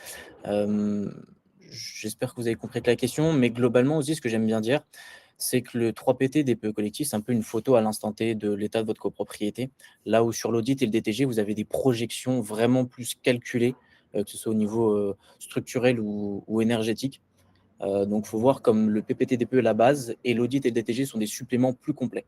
J'espère que vous avez compris la question, mais globalement aussi, ce que j'aime bien dire, c'est que le 3PT DPE collectif, c'est un peu une photo à l'instant T de l'état de votre copropriété. Là où sur l'audit et le DTG, vous avez des projections vraiment plus calculées, que ce soit au niveau, structurel ou énergétique. Donc il faut voir comme le PPT DPE la base et l'audit et le DTG sont des suppléments plus complets.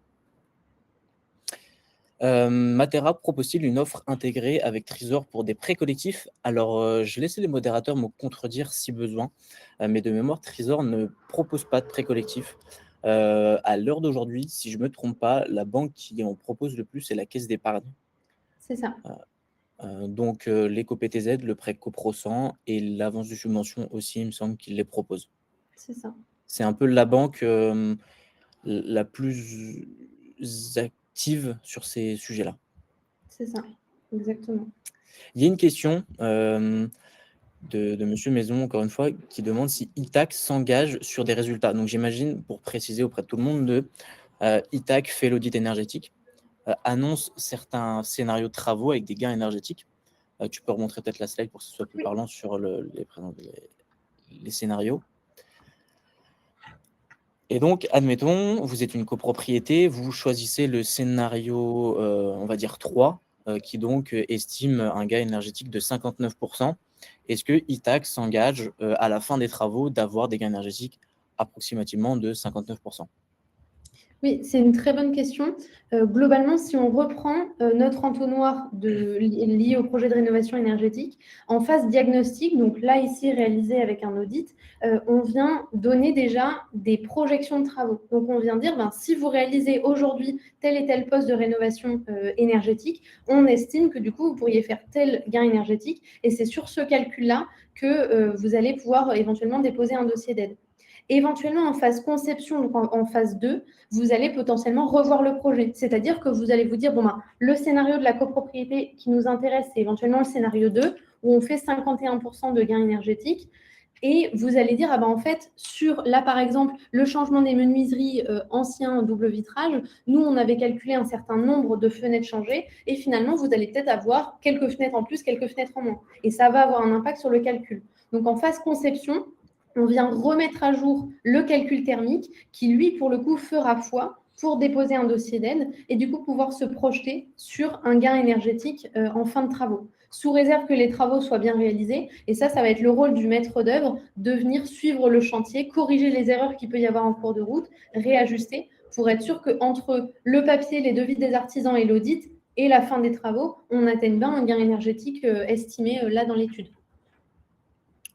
Matera propose-t-il une offre intégrée avec Trésor pour des prêts collectifs? Alors, je laisse les modérateurs me contredire si besoin, mais de mémoire, Trésor ne propose pas de prêts collectifs. À l'heure d'aujourd'hui, si je ne me trompe pas, la banque qui en propose le plus, c'est la Caisse d'épargne.
C'est ça,
Donc, l'éco-PTZ, le prêt CoPro 100 et l'avance de subvention aussi, il me semble qu'ils les proposent.
c'est ça,
C'est un peu la banque, la plus active sur ces sujets-là.
c'est ça, exactement.
Il y a une question de monsieur Maison, encore une fois, qui demande si Itac s'engage sur des résultats. Donc j'imagine, pour préciser auprès de tout le monde, Itac fait l'audit énergétique, annonce certains scénarios de travaux avec des gains énergétiques. Tu peux remontrer peut-être la slide pour que ce soit plus
Oui.
parlant sur les scénarios. Et donc, admettons, vous êtes une copropriété, vous choisissez le scénario, on va dire 3, qui donc estime un gain énergétique de 59%. Est-ce que Itac s'engage à la fin des travaux d'avoir des gains énergétiques approximativement de 59%?
Oui, c'est une très bonne question. Globalement, si on reprend notre entonnoir lié au projet de rénovation énergétique, en phase diagnostic, donc là, ici, réalisé avec un audit, on vient donner déjà des projections de travaux. Donc, on vient dire, ben, si vous réalisez aujourd'hui tel et tel poste de rénovation énergétique, on estime que du coup, vous pourriez faire tel gain énergétique. Et c'est sur ce calcul-là que vous allez pouvoir éventuellement déposer un dossier d'aide. Éventuellement, en phase conception, donc en phase 2, vous allez potentiellement revoir le projet. C'est-à-dire que vous allez vous dire, bon, ben, le scénario de la copropriété qui nous intéresse, c'est éventuellement le scénario 2, où on fait 51% de gains énergétiques. Et vous allez dire, ah ben en fait, sur là par exemple, le changement des menuiseries anciens double vitrage, nous on avait calculé un certain nombre de fenêtres changées et finalement vous allez peut-être avoir quelques fenêtres en plus, quelques fenêtres en moins. Et ça va avoir un impact sur le calcul. Donc en phase conception, on vient remettre à jour le calcul thermique qui lui pour le coup fera foi pour déposer un dossier d'aide et du coup pouvoir se projeter sur un gain énergétique en fin de travaux sous réserve que les travaux soient bien réalisés. Et ça va être le rôle du maître d'œuvre de venir suivre le chantier, corriger les erreurs qu'il peut y avoir en cours de route, réajuster pour être sûr qu'entre le papier, les devis des artisans et l'audit et la fin des travaux, on atteigne bien un gain énergétique estimé là dans l'étude.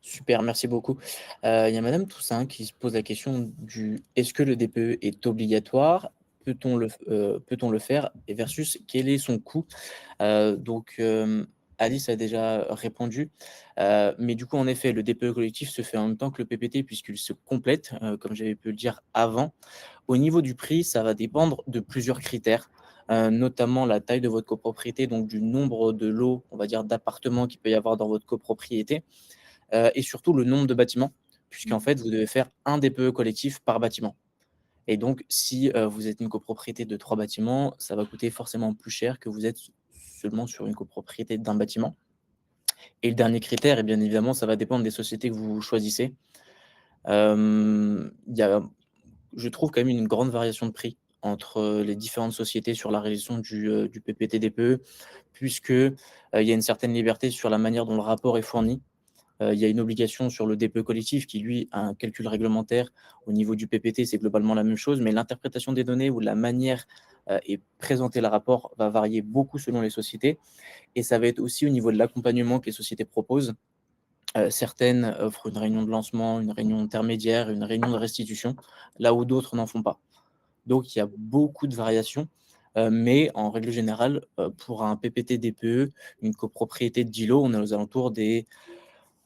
Super, merci beaucoup. Il y a madame Toussaint qui se pose la question du: «Est-ce que le DPE est obligatoire? Peut-on le faire et versus quel est son coût?» Donc, Alice a déjà répondu, mais du coup, en effet, le DPE collectif se fait en même temps que le PPT puisqu'il se complète, comme j'avais pu le dire avant. Au niveau du prix, ça va dépendre de plusieurs critères, notamment la taille de votre copropriété, donc du nombre de lots, on va dire, d'appartements qu'il peut y avoir dans votre copropriété, et surtout le nombre de bâtiments, puisqu'en fait, vous devez faire un DPE collectif par bâtiment. Et donc, si vous êtes une copropriété de 3 bâtiments, ça va coûter forcément plus cher que vous êtes seulement sur une copropriété d'un bâtiment. Et le dernier critère, et bien évidemment, ça va dépendre des sociétés que vous choisissez. Il y a, je trouve, quand même une grande variation de prix entre les différentes sociétés sur la réalisation du PPT-DPE, puisque il y a une certaine liberté sur la manière dont le rapport est fourni. Il y a une obligation sur le DPE collectif qui, lui, a un calcul réglementaire. Au niveau du PPT, c'est globalement la même chose, mais l'interprétation des données ou la manière est présenter le rapport va varier beaucoup selon les sociétés. Et ça va être aussi au niveau de l'accompagnement que les sociétés proposent. Certaines offrent une réunion de lancement, une réunion intermédiaire, une réunion de restitution, là où d'autres n'en font pas. Donc il y a beaucoup de variations, mais en règle générale, pour un PPT-DPE, une copropriété de 10 lots, on est aux alentours des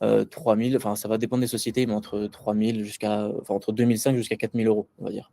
3 000, enfin ça va dépendre des sociétés, mais entre 3 000 jusqu'à, enfin entre 2 500 jusqu'à 4 000 €, on va dire.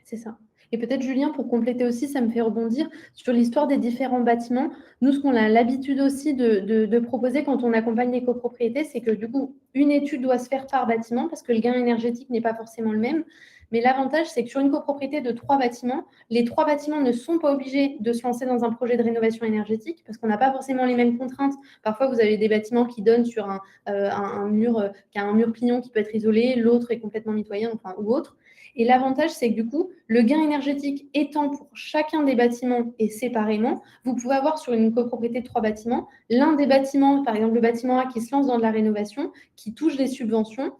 C'est ça. Et peut-être, Julien, pour compléter aussi, ça me fait rebondir sur l'histoire des différents bâtiments. Nous, ce qu'on a l'habitude aussi de proposer quand on accompagne les copropriétés, c'est que du coup, une étude doit se faire par bâtiment parce que le gain énergétique n'est pas forcément le même. Mais l'avantage, c'est que sur une copropriété de 3 bâtiments, les 3 bâtiments ne sont pas obligés de se lancer dans un projet de rénovation énergétique parce qu'on n'a pas forcément les mêmes contraintes. Parfois, vous avez des bâtiments qui donnent sur un mur, qui a un mur pignon qui peut être isolé, l'autre est complètement mitoyen, enfin, ou autre. Et l'avantage, c'est que du coup, le gain énergétique étant pour chacun des bâtiments et séparément, vous pouvez avoir sur une copropriété de 3 bâtiments, l'un des bâtiments, par exemple le bâtiment A qui se lance dans de la rénovation, qui touche des subventions,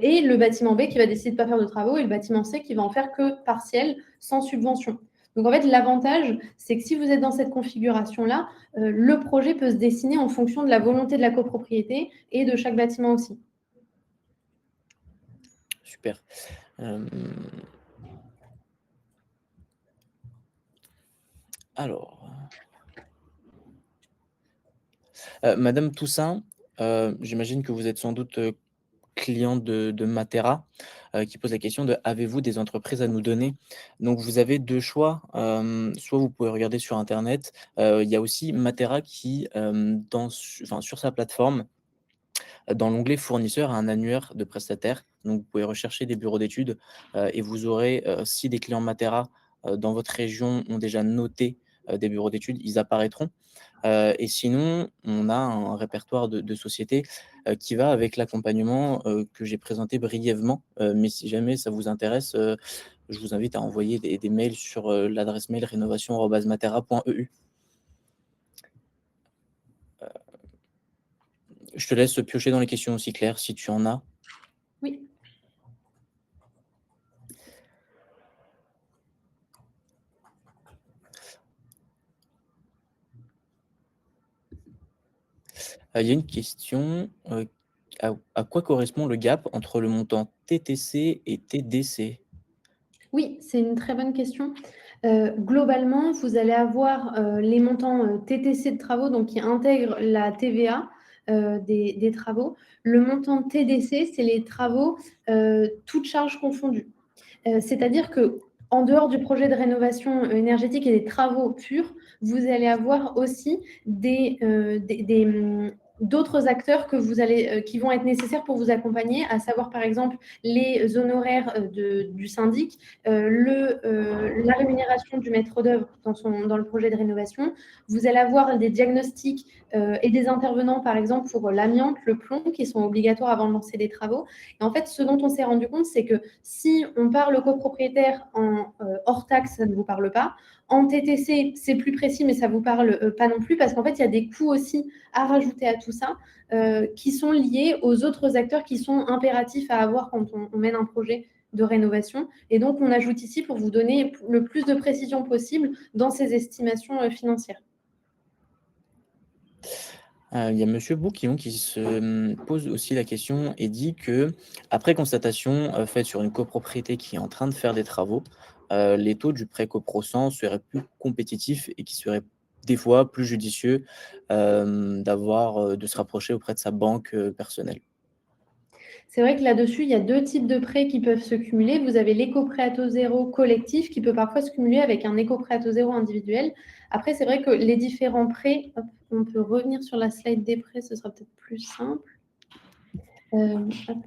et le bâtiment B qui va décider de ne pas faire de travaux, et le bâtiment C qui va en faire que partiel, sans subvention. Donc en fait, l'avantage, c'est que si vous êtes dans cette configuration-là, le projet peut se dessiner en fonction de la volonté de la copropriété et de chaque bâtiment aussi.
Super. Alors, madame Toussaint, j'imagine que vous êtes sans doute, client de Matera, qui pose la question de: «Avez-vous des entreprises à nous donner?» Donc vous avez 2 choix, soit vous pouvez regarder sur internet, il y a aussi Matera qui, sur sa plateforme, dans l'onglet fournisseurs, a un annuaire de prestataires. Donc vous pouvez rechercher des bureaux d'études, et vous aurez, si des clients Matera, dans votre région ont déjà noté, des bureaux d'études, ils apparaîtront. Et sinon, on a un répertoire de sociétés, qui va avec l'accompagnement, que j'ai présenté brièvement. Mais si jamais ça vous intéresse, je vous invite à envoyer des mails sur, l'adresse mail rénovation@matera.eu. Je te laisse piocher dans les questions aussi, Claire, si tu en as.
Oui.
Il y a une question, à quoi correspond le gap entre le montant TTC et TDC?
Oui, c'est une très bonne question. Globalement, vous allez avoir, les montants, TTC de travaux, donc qui intègrent la TVA, des travaux. Le montant TDC, c'est les travaux, toutes charges confondues. C'est-à-dire qu'en dehors du projet de rénovation, énergétique et des travaux purs, vous allez avoir aussi d'autres acteurs que vous allez, qui vont être nécessaires pour vous accompagner, à savoir, par exemple, les honoraires, du syndic, la rémunération du maître d'œuvre dans le projet de rénovation. Vous allez avoir des diagnostics, et des intervenants, par exemple, pour l'amiante, le plomb, qui sont obligatoires avant de lancer des travaux. Et en fait, ce dont on s'est rendu compte, c'est que si on parle copropriétaire en hors taxe, ça ne vous parle pas. En TTC, c'est plus précis, mais ça ne vous parle pas non plus, parce qu'en fait, il y a des coûts aussi à rajouter à tout ça, qui sont liés aux autres acteurs qui sont impératifs à avoir quand on mène un projet de rénovation. Et donc, on ajoute ici pour vous donner le plus de précision possible dans ces estimations financières.
Il y a monsieur Boukillon qui se, pose aussi la question et dit qu'après constatation, faite sur une copropriété qui est en train de faire des travaux, les taux du prêt copro 100 seraient plus compétitifs et qu'il serait des fois plus judicieux, de se rapprocher auprès de sa banque, personnelle.
C'est vrai que là-dessus, il y a 2 types de prêts qui peuvent se cumuler. Vous avez l'éco-prêt à taux zéro collectif qui peut parfois se cumuler avec un éco-prêt à taux zéro individuel. Après, c'est vrai que les différents prêts, hop, on peut revenir sur la slide des prêts, ce sera peut-être plus simple. Hop.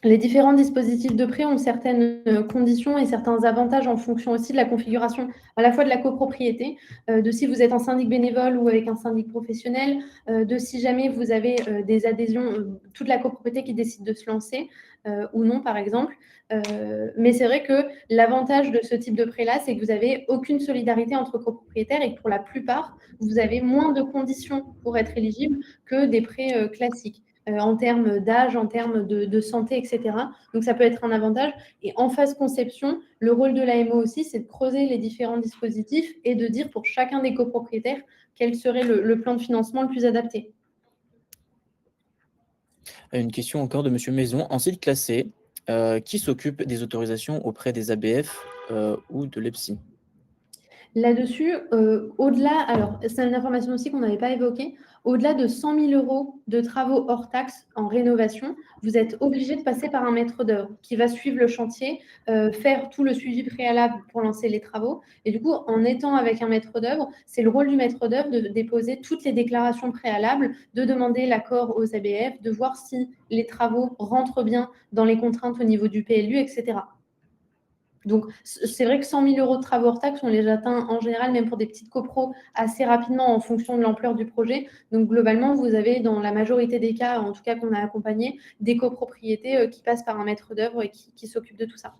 Les différents dispositifs de prêt ont certaines conditions et certains avantages en fonction aussi de la configuration à la fois de la copropriété, de si vous êtes en syndic bénévole ou avec un syndic professionnel, de si jamais vous avez des adhésions, toute la copropriété qui décide de se lancer ou non, par exemple. Mais c'est vrai que l'avantage de ce type de prêt-là, c'est que vous n'avez aucune solidarité entre copropriétaires et que pour la plupart, vous avez moins de conditions pour être éligible que des prêts classiques. En termes d'âge, en termes de santé, etc. Donc, ça peut être un avantage. Et en phase conception, le rôle de l'AMO aussi, c'est de creuser les différents dispositifs et de dire pour chacun des copropriétaires quel serait le plan de financement le plus adapté.
Une question encore de monsieur Maison. En site classé, qui s'occupe des autorisations auprès des ABF, ou de l'EPSI?
Là-dessus, au-delà, alors c'est une information aussi qu'on n'avait pas évoquée, au-delà de 100 000 € de travaux hors taxes en rénovation, vous êtes obligé de passer par un maître d'œuvre qui va suivre le chantier, faire tout le suivi préalable pour lancer les travaux. Et du coup, en étant avec un maître d'œuvre, c'est le rôle du maître d'œuvre de déposer toutes les déclarations préalables, de demander l'accord aux ABF, de voir si les travaux rentrent bien dans les contraintes au niveau du PLU, etc. Donc, c'est vrai que 100 000 € de travaux hors taxes, on les atteint en général, même pour des petites copros, assez rapidement en fonction de l'ampleur du projet. Donc, globalement, vous avez, dans la majorité des cas, en tout cas qu'on a accompagné, des copropriétés qui passent par un maître d'œuvre et qui s'occupent de tout ça.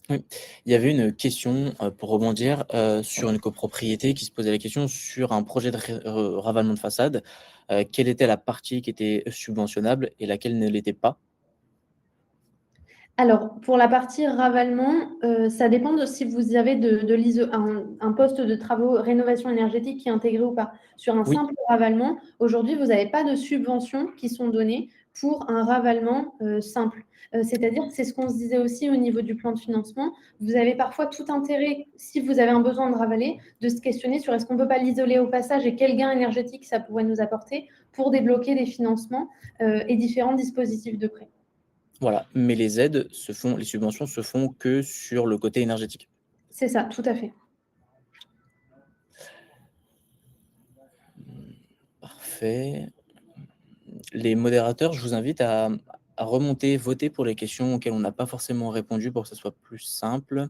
Oui, il y avait une question, pour rebondir, sur une copropriété qui se posait la question sur un projet de ravalement de façade, quelle était la partie qui était subventionnable et laquelle ne l'était pas?
Alors, pour la partie ravalement, ça dépend de si vous avez de l'ISO un poste de travaux rénovation énergétique qui est intégré ou pas. Sur un
Oui,
simple ravalement, aujourd'hui, vous n'avez pas de subventions qui sont données pour un ravalement, simple. C'est-à-dire que c'est ce qu'on se disait aussi au niveau du plan de financement. Vous avez parfois tout intérêt, si vous avez un besoin de ravaler, de se questionner sur est-ce qu'on ne peut pas l'isoler au passage et quel gain énergétique ça pourrait nous apporter pour débloquer des financements, et différents dispositifs de prêt.
voilà, mais les subventions se font que sur le côté énergétique.
C'est ça, tout à fait.
Parfait. Les modérateurs, je vous invite à remonter, voter pour les questions auxquelles on n'a pas forcément répondu pour que ça soit plus simple.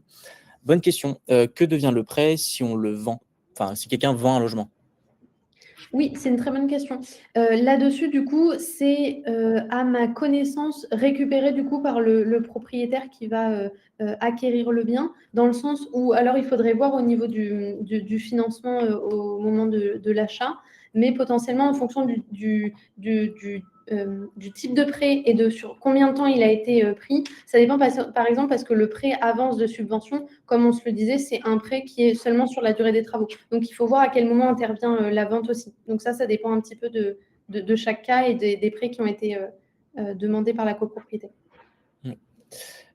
Bonne question, que devient le prêt si on le vend? Enfin, si quelqu'un vend un logement?
Oui, c'est une très bonne question. Là-dessus, du coup, c'est, à ma connaissance, récupéré, du coup, par le propriétaire qui va, acquérir le bien, dans le sens où alors il faudrait voir au niveau du financement, au moment de l'achat, mais potentiellement en fonction du type de prêt et de sur combien de temps il a été, pris. Ça dépend par exemple parce que le prêt avance de subvention, comme on se le disait, c'est un prêt qui est seulement sur la durée des travaux. Donc il faut voir à quel moment intervient, la vente aussi. Donc ça dépend un petit peu de chaque cas et des prêts qui ont été demandés par la copropriété.
Mmh.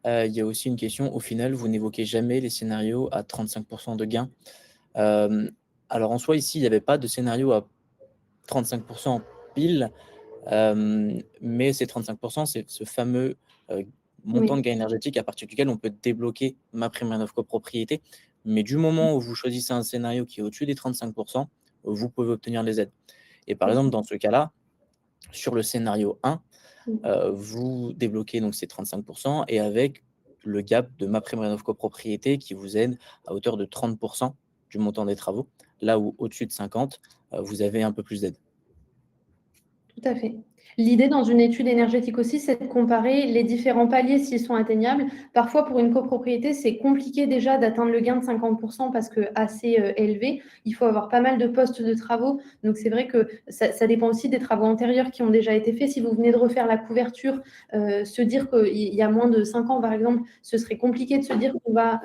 Il y a aussi une question, au final, vous n'évoquez jamais les scénarios à 35 de gains. Hem, alors en soi, ici, il n'y avait pas de scénario à 35 pile, mais ces 35 c'est ce fameux, montant
Oui,
de gain énergétique à partir duquel on peut débloquer MaPrimeRénov' copropriété. Mais du moment où vous choisissez un scénario qui est au-dessus des 35 vous pouvez obtenir les aides. Et par
OK.
exemple, dans ce cas-là, sur le scénario 1,
Mmh.
vous débloquez donc ces 35 et avec le gap de MaPrimeRénov' copropriété qui vous aide à hauteur de 30 du montant des travaux. Là où au-dessus de 50, vous avez un peu plus d'aide.
Tout à fait. L'idée dans une étude énergétique aussi, c'est de comparer les différents paliers s'ils sont atteignables. Parfois, pour une copropriété, c'est compliqué déjà d'atteindre le gain de 50 parce que assez élevé. Il faut avoir pas mal de postes de travaux. Donc, c'est vrai que ça dépend aussi des travaux antérieurs qui ont déjà été faits. Si vous venez de refaire la couverture, se dire qu'il y a moins de 5 ans, par exemple, ce serait compliqué de se dire qu'on va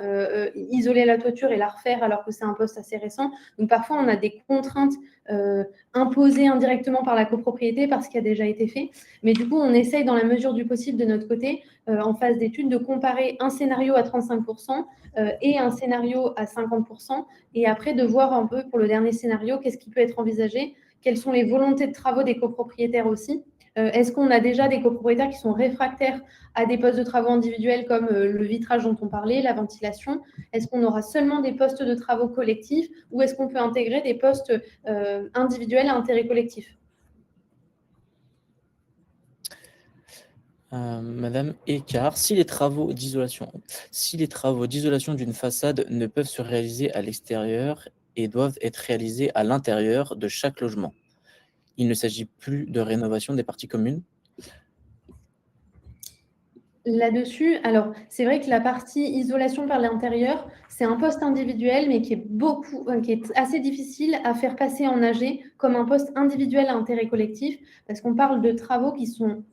isoler la toiture et la refaire alors que c'est un poste assez récent. Donc, parfois, on a des contraintes imposé indirectement par la copropriété parce qu'il a déjà été fait. Mais du coup, on essaye dans la mesure du possible de notre côté, en phase d'étude, de comparer un scénario à 35% et un scénario à 50%, et après de voir un peu pour le dernier scénario, qu'est-ce qui peut être envisagé, quelles sont les volontés de travaux des copropriétaires aussi. Est-ce qu'on a déjà des copropriétaires qui sont réfractaires à des postes de travaux individuels comme le vitrage dont on parlait, la ventilation? Est-ce qu'on aura seulement des postes de travaux collectifs ou est-ce qu'on peut intégrer des postes individuels à intérêt collectif?
Madame Écart, si les travaux d'isolation d'une façade ne peuvent se réaliser à l'extérieur et doivent être réalisés à l'intérieur de chaque logement, il ne s'agit plus de rénovation des parties communes?
Là-dessus, alors c'est vrai que la partie isolation par l'intérieur, c'est un poste individuel, mais qui est assez difficile à faire passer en AG comme un poste individuel à intérêt collectif, parce qu'on parle de travaux qui sont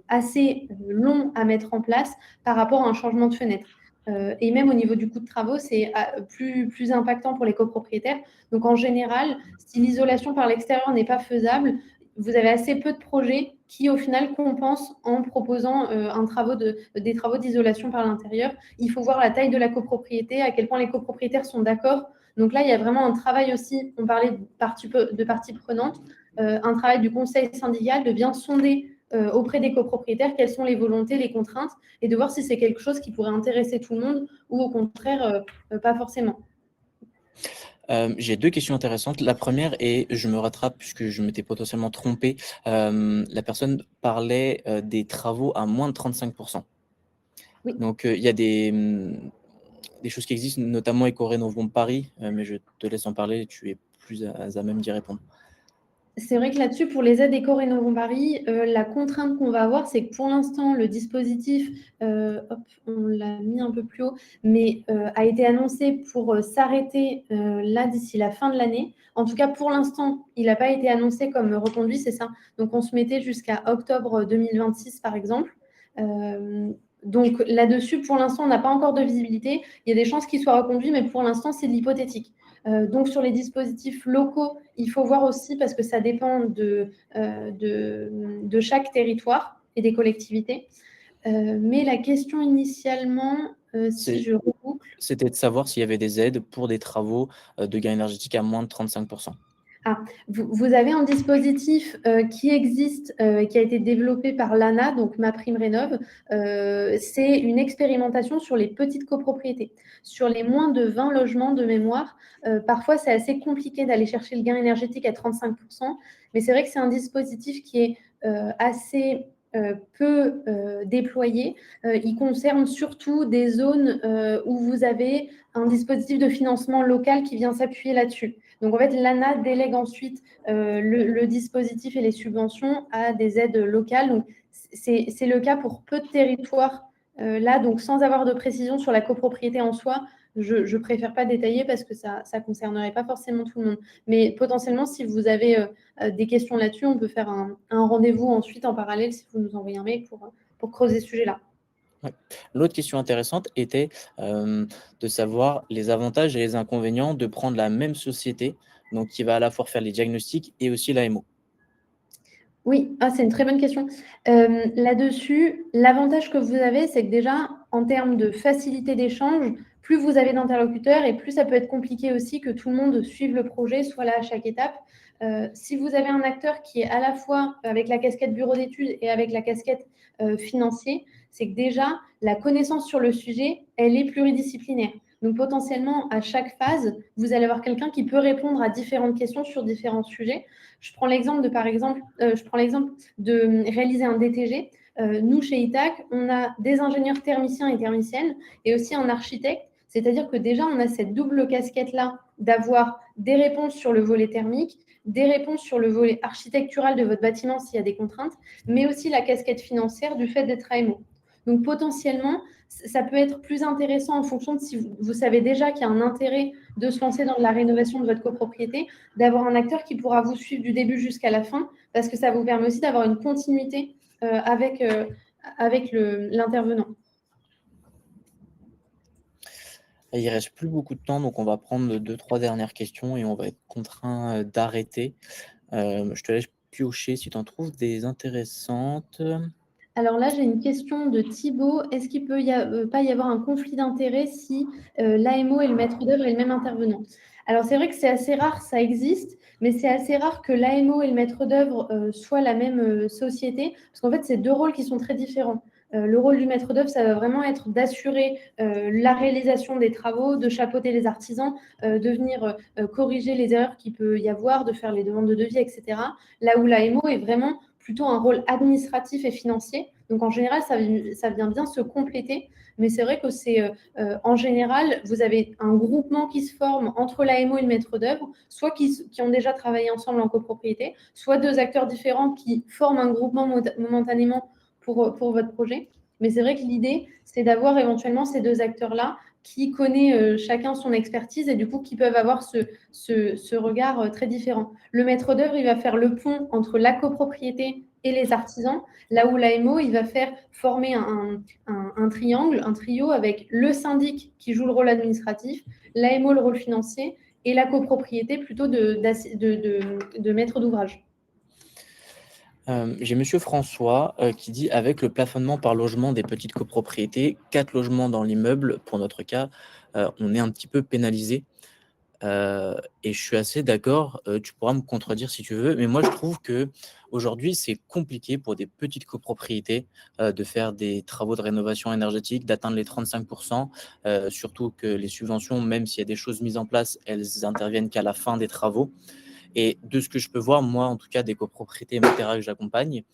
assez longs à mettre en place par rapport à un changement de fenêtre. Et même au niveau du coût de travaux, c'est plus impactant pour les copropriétaires. Donc en général, si l'isolation par l'extérieur n'est pas faisable, vous avez assez peu de projets qui, au final, compensent en proposant des travaux d'isolation par l'intérieur. Il faut voir la taille de la copropriété, à quel point les copropriétaires sont d'accord. Donc là, il y a vraiment un travail aussi, on parlait de parties prenantes, un travail du conseil syndical de bien sonder auprès des copropriétaires quelles sont les volontés, les contraintes, et de voir si c'est quelque chose qui pourrait intéresser tout le monde ou au contraire, pas forcément.
J'ai 2 questions intéressantes. La première est, je me rattrape puisque je m'étais potentiellement trompé, la personne parlait, des travaux à moins de 35.
Oui.
Donc, il y a des choses qui existent, notamment Ecorénovons Paris, mais je te laisse en parler, tu es plus à même d'y répondre.
C'est vrai que là-dessus, pour les aides Éco-Rénovons Paris, la contrainte qu'on va avoir, c'est que pour l'instant, le dispositif, hop, on l'a mis un peu plus haut, mais a été annoncé pour s'arrêter là d'ici la fin de l'année. En tout cas, pour l'instant, il n'a pas été annoncé comme reconduit, c'est ça. Donc, on se mettait jusqu'à octobre 2026, par exemple. Euh, donc, là-dessus, pour l'instant, on n'a pas encore de visibilité. Il y a des chances qu'il soit reconduit, mais pour l'instant, c'est de l'hypothétique. Donc, sur les dispositifs locaux, il faut voir aussi, parce que ça dépend de chaque territoire et des collectivités. Mais la question initialement, si
C'est
je reboucle,
C'était de savoir s'il y avait des aides pour des travaux, de gain énergétique à moins de 35.
ah, vous avez un dispositif qui existe, qui a été développé par l'ANA, donc MaPrimeRénov'. C'est une expérimentation sur les petites copropriétés. Sur les moins de 20 logements de mémoire, parfois c'est assez compliqué d'aller chercher le gain énergétique à 35 mais c'est vrai que c'est un dispositif qui est assez peu déployé. Il concerne surtout des zones où vous avez un dispositif de financement local qui vient s'appuyer là-dessus. Donc, en fait, l'ANA délègue ensuite le dispositif et les subventions à des aides locales. Donc, c'est le cas pour peu de territoires là. Donc, sans avoir de précision sur la copropriété en soi, je ne préfère pas détailler parce que ça ne concernerait pas forcément tout le monde. Mais potentiellement, si vous avez des questions là-dessus, on peut faire un rendez-vous ensuite en parallèle si vous nous envoyez un mail pour creuser ce sujet-là.
Ouais. L'autre question intéressante était, de savoir les avantages et les inconvénients de prendre la même société, donc qui va à la fois faire les diagnostics et aussi l'AMO.
Oui, c'est une très bonne question. Là-dessus, l'avantage que vous avez, c'est que déjà, en termes de facilité d'échange, plus vous avez d'interlocuteurs et plus ça peut être compliqué aussi que tout le monde suive le projet, soit là à chaque étape. Si vous avez un acteur qui est à la fois avec la casquette bureau d'études et avec la casquette financier, c'est que déjà, la connaissance sur le sujet, elle est pluridisciplinaire. Donc potentiellement, à chaque phase, vous allez avoir quelqu'un qui peut répondre à différentes questions sur différents sujets. Je prends l'exemple de réaliser un DTG. Nous, chez ITAC, on a des ingénieurs thermiciens et thermiciennes et aussi un architecte. C'est-à-dire que déjà, on a cette double casquette-là d'avoir des réponses sur le volet thermique, des réponses sur le volet architectural de votre bâtiment s'il y a des contraintes, mais aussi la casquette financière du fait d'être AMO. Donc potentiellement, ça peut être plus intéressant en fonction de si vous savez déjà qu'il y a un intérêt de se lancer dans la rénovation de votre copropriété, d'avoir un acteur qui pourra vous suivre du début jusqu'à la fin, parce que ça vous permet aussi d'avoir une continuité avec l'intervenant.
Il reste plus beaucoup de temps, donc on va prendre 2-3 dernières questions et on va être contraint d'arrêter. Je te laisse piocher si tu en trouves des intéressantes.
Alors là, j'ai une question de Thibaut. Est-ce qu'il peut pas y avoir un conflit d'intérêt si l'AMO et le maître d'œuvre est le même intervenant? Alors c'est vrai que c'est assez rare, ça existe, mais c'est assez rare que l'AMO et le maître d'œuvre soient la même société, parce qu'en fait, c'est deux rôles qui sont très différents. Le rôle du maître d'œuvre, ça va vraiment être d'assurer la réalisation des travaux, de chapeauter les artisans, de venir corriger les erreurs qu'il peut y avoir, de faire les demandes de devis, etc. Là où l'AMO est vraiment plutôt un rôle administratif et financier. Donc en général, ça vient bien se compléter. Mais c'est vrai que c'est en général, vous avez un groupement qui se forme entre l'AMO et le maître d'œuvre, soit qui ont déjà travaillé ensemble en copropriété, soit deux acteurs différents qui forment un groupement momentanément pour votre projet. Mais c'est vrai que l'idée, c'est d'avoir éventuellement ces deux acteurs-là qui connaissent chacun son expertise et du coup qui peuvent avoir ce regard très différent. Le maître d'œuvre, il va faire le pont entre la copropriété et les artisans, là où l'AMO, il va faire former un triangle, un trio avec le syndic qui joue le rôle administratif, l'AMO le rôle financier et la copropriété plutôt de maître d'ouvrage.
J'ai monsieur François qui dit: «Avec le plafonnement par logement des petites copropriétés, 4 logements dans l'immeuble, pour notre cas, on est un petit peu pénalisé». Et je suis assez d'accord, tu pourras me contredire si tu veux, mais moi je trouve qu'aujourd'hui, c'est compliqué pour des petites copropriétés, de faire des travaux de rénovation énergétique, d'atteindre les 35 surtout que les subventions, même s'il y a des choses mises en place, elles interviennent qu'à la fin des travaux. Et de ce que je peux voir, moi, en tout cas, des copropriétés Matera que j'accompagne,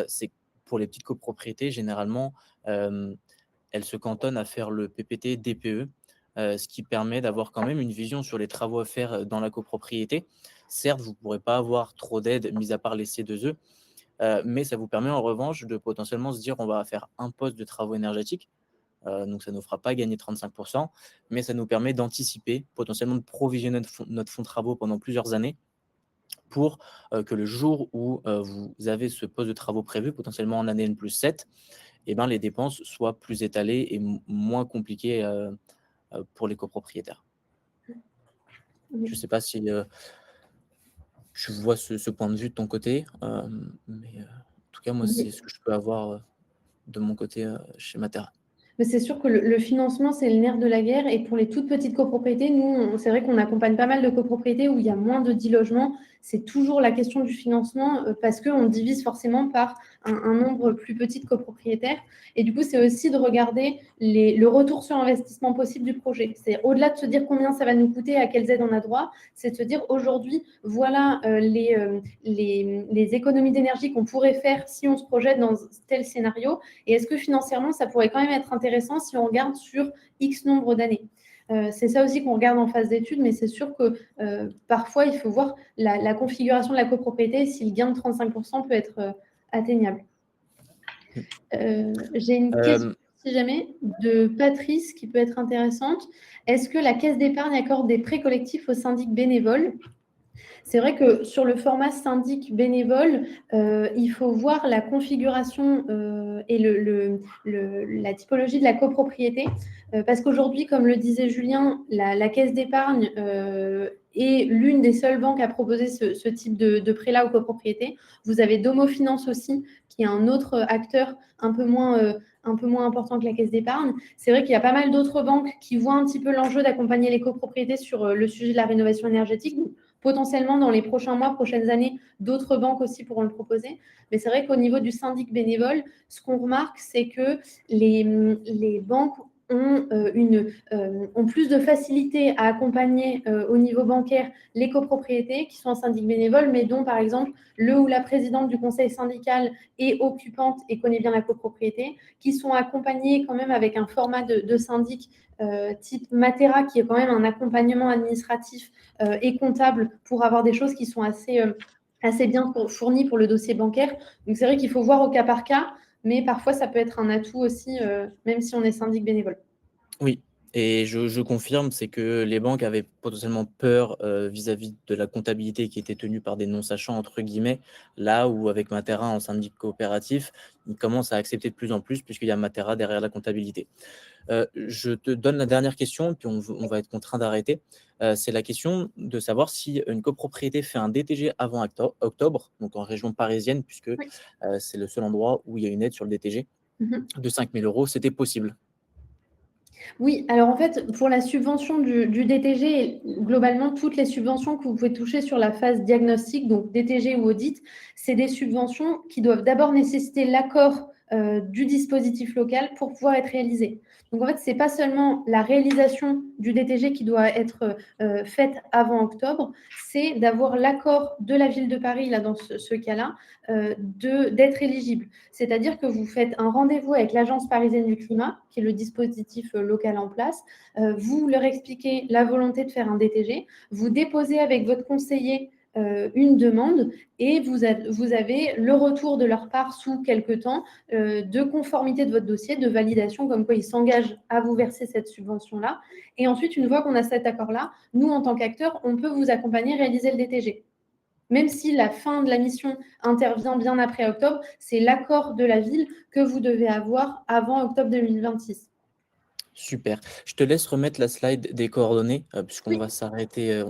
c'est que pour les petites copropriétés, généralement, elles se cantonnent à faire le PPT DPE, ce qui permet d'avoir quand même une vision sur les travaux à faire dans la copropriété. Certes, vous ne pourrez pas avoir trop d'aide, mis à part les C2E, mais ça vous permet en revanche de potentiellement se dire on va faire un poste de travaux énergétiques. Donc ça ne nous fera pas gagner 35 mais ça nous permet d'anticiper, potentiellement de provisionner notre fonds de travaux pendant plusieurs années pour que le jour où vous avez ce poste de travaux prévu, potentiellement en année N+7, eh ben, les dépenses soient plus étalées et moins compliquées pour les copropriétaires. Je ne sais pas si tu vois ce point de vue de ton côté, mais en tout cas, moi, c'est
Oui.
ce que je peux avoir de mon côté chez Matera.
Mais c'est sûr que le financement, c'est le nerf de la guerre. Et pour les toutes petites copropriétés, nous, c'est vrai qu'on accompagne pas mal de copropriétés où il y a moins de 10 logements. C'est toujours la question du financement parce qu'on divise forcément par un nombre plus petit de copropriétaires. Et du coup, c'est aussi de regarder le retour sur investissement possible du projet. C'est au-delà de se dire combien ça va nous coûter, à quelles aides on a droit, c'est de se dire aujourd'hui, voilà les économies d'énergie qu'on pourrait faire si on se projette dans tel scénario. Et est-ce que financièrement, ça pourrait quand même être intéressant si on regarde sur X nombre d'années? C'est ça aussi qu'on regarde en phase d'étude, mais c'est sûr que parfois, il faut voir la configuration de la copropriété si le gain de 35% peut être atteignable. J'ai une question, si jamais, de Patrice qui peut être intéressante. Est-ce que la caisse d'épargne accorde des prêts collectifs aux syndics bénévoles? C'est vrai que sur le format syndic bénévole, il faut voir la configuration et la typologie de la copropriété. Parce qu'aujourd'hui, comme le disait Julien, la caisse d'épargne est l'une des seules banques à proposer ce type de prêt-là aux copropriétés. Vous avez Domo Finance aussi, qui est un autre acteur un peu moins important que la Caisse d'épargne. C'est vrai qu'il y a pas mal d'autres banques qui voient un petit peu l'enjeu d'accompagner les copropriétés sur le sujet de la rénovation énergétique. Donc, potentiellement, dans les prochains mois, prochaines années, d'autres banques aussi pourront le proposer. Mais c'est vrai qu'au niveau du syndic bénévole, ce qu'on remarque, c'est que les banques ont plus de facilité à accompagner au niveau bancaire les copropriétés qui sont en syndic bénévole, mais dont, par exemple, le ou la présidente du conseil syndical est occupante et connaît bien la copropriété, qui sont accompagnés quand même avec un format de syndic type Matera, qui est quand même un accompagnement administratif et comptable pour avoir des choses qui sont assez bien fournies pour le dossier bancaire. Donc, c'est vrai qu'il faut voir au cas par cas, mais parfois, ça peut être un atout aussi, même si on est syndic bénévole.
Oui, et je confirme, c'est que les banques avaient potentiellement peur, vis-à-vis de la comptabilité qui était tenue par des «non-sachants» entre guillemets, là où avec Matera en syndic coopératif, ils commencent à accepter de plus en plus puisqu'il y a Matera derrière la comptabilité. Je te donne la dernière question, puis on va être contraint d'arrêter. C'est la question de savoir si une copropriété fait un DTG avant octobre, donc en région parisienne puisque,
Oui.
c'est le seul endroit où il y a une aide sur le DTG
Mmh.
de 5 000 €, c'était possible.
Oui, alors en fait, pour la subvention du DTG, globalement, toutes les subventions que vous pouvez toucher sur la phase diagnostic, donc DTG ou audit, c'est des subventions qui doivent d'abord nécessiter l'accord du dispositif local pour pouvoir être réalisées. Donc en fait, c'est pas seulement la réalisation du DTG qui doit être faite avant octobre, c'est d'avoir l'accord de la ville de Paris, là, dans ce cas-là, d'être éligible. C'est-à-dire que vous faites un rendez-vous avec l'Agence parisienne du climat, qui est le dispositif local en place. Vous leur expliquez la volonté de faire un DTG. Vous déposez avec votre conseiller une demande et vous avez le retour de leur part sous quelques temps de conformité de votre dossier, de validation, comme quoi ils s'engagent à vous verser cette subvention-là. Et ensuite, une fois qu'on a cet accord-là, nous, en tant qu'acteurs, on peut vous accompagner, réaliser le DTG. Même si la fin de la mission intervient bien après octobre, c'est l'accord de la ville que vous devez avoir avant octobre 2026.
Super. Je te laisse remettre la slide des coordonnées, puisqu'on
Oui,
on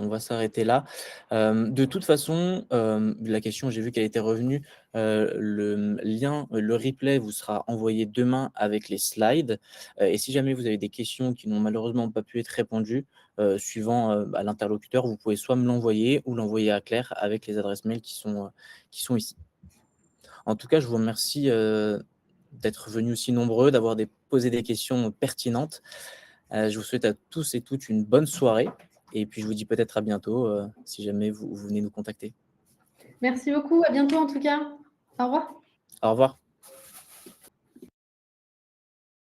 va s'arrêter là. De toute façon, la question, j'ai vu qu'elle était revenue, le lien, le replay vous sera envoyé demain avec les slides, et si jamais vous avez des questions qui n'ont malheureusement pas pu être répondues, suivant, bah, l'interlocuteur, vous pouvez soit me l'envoyer ou l'envoyer à Claire avec les adresses mail qui sont ici. En tout cas, je vous remercie, d'être venus aussi nombreux, posé des questions pertinentes. Je vous souhaite à tous et toutes une bonne soirée et puis je vous dis peut-être à bientôt, si jamais vous venez nous contacter.
merci beaucoup. À bientôt en tout cas. Au revoir.
Au revoir.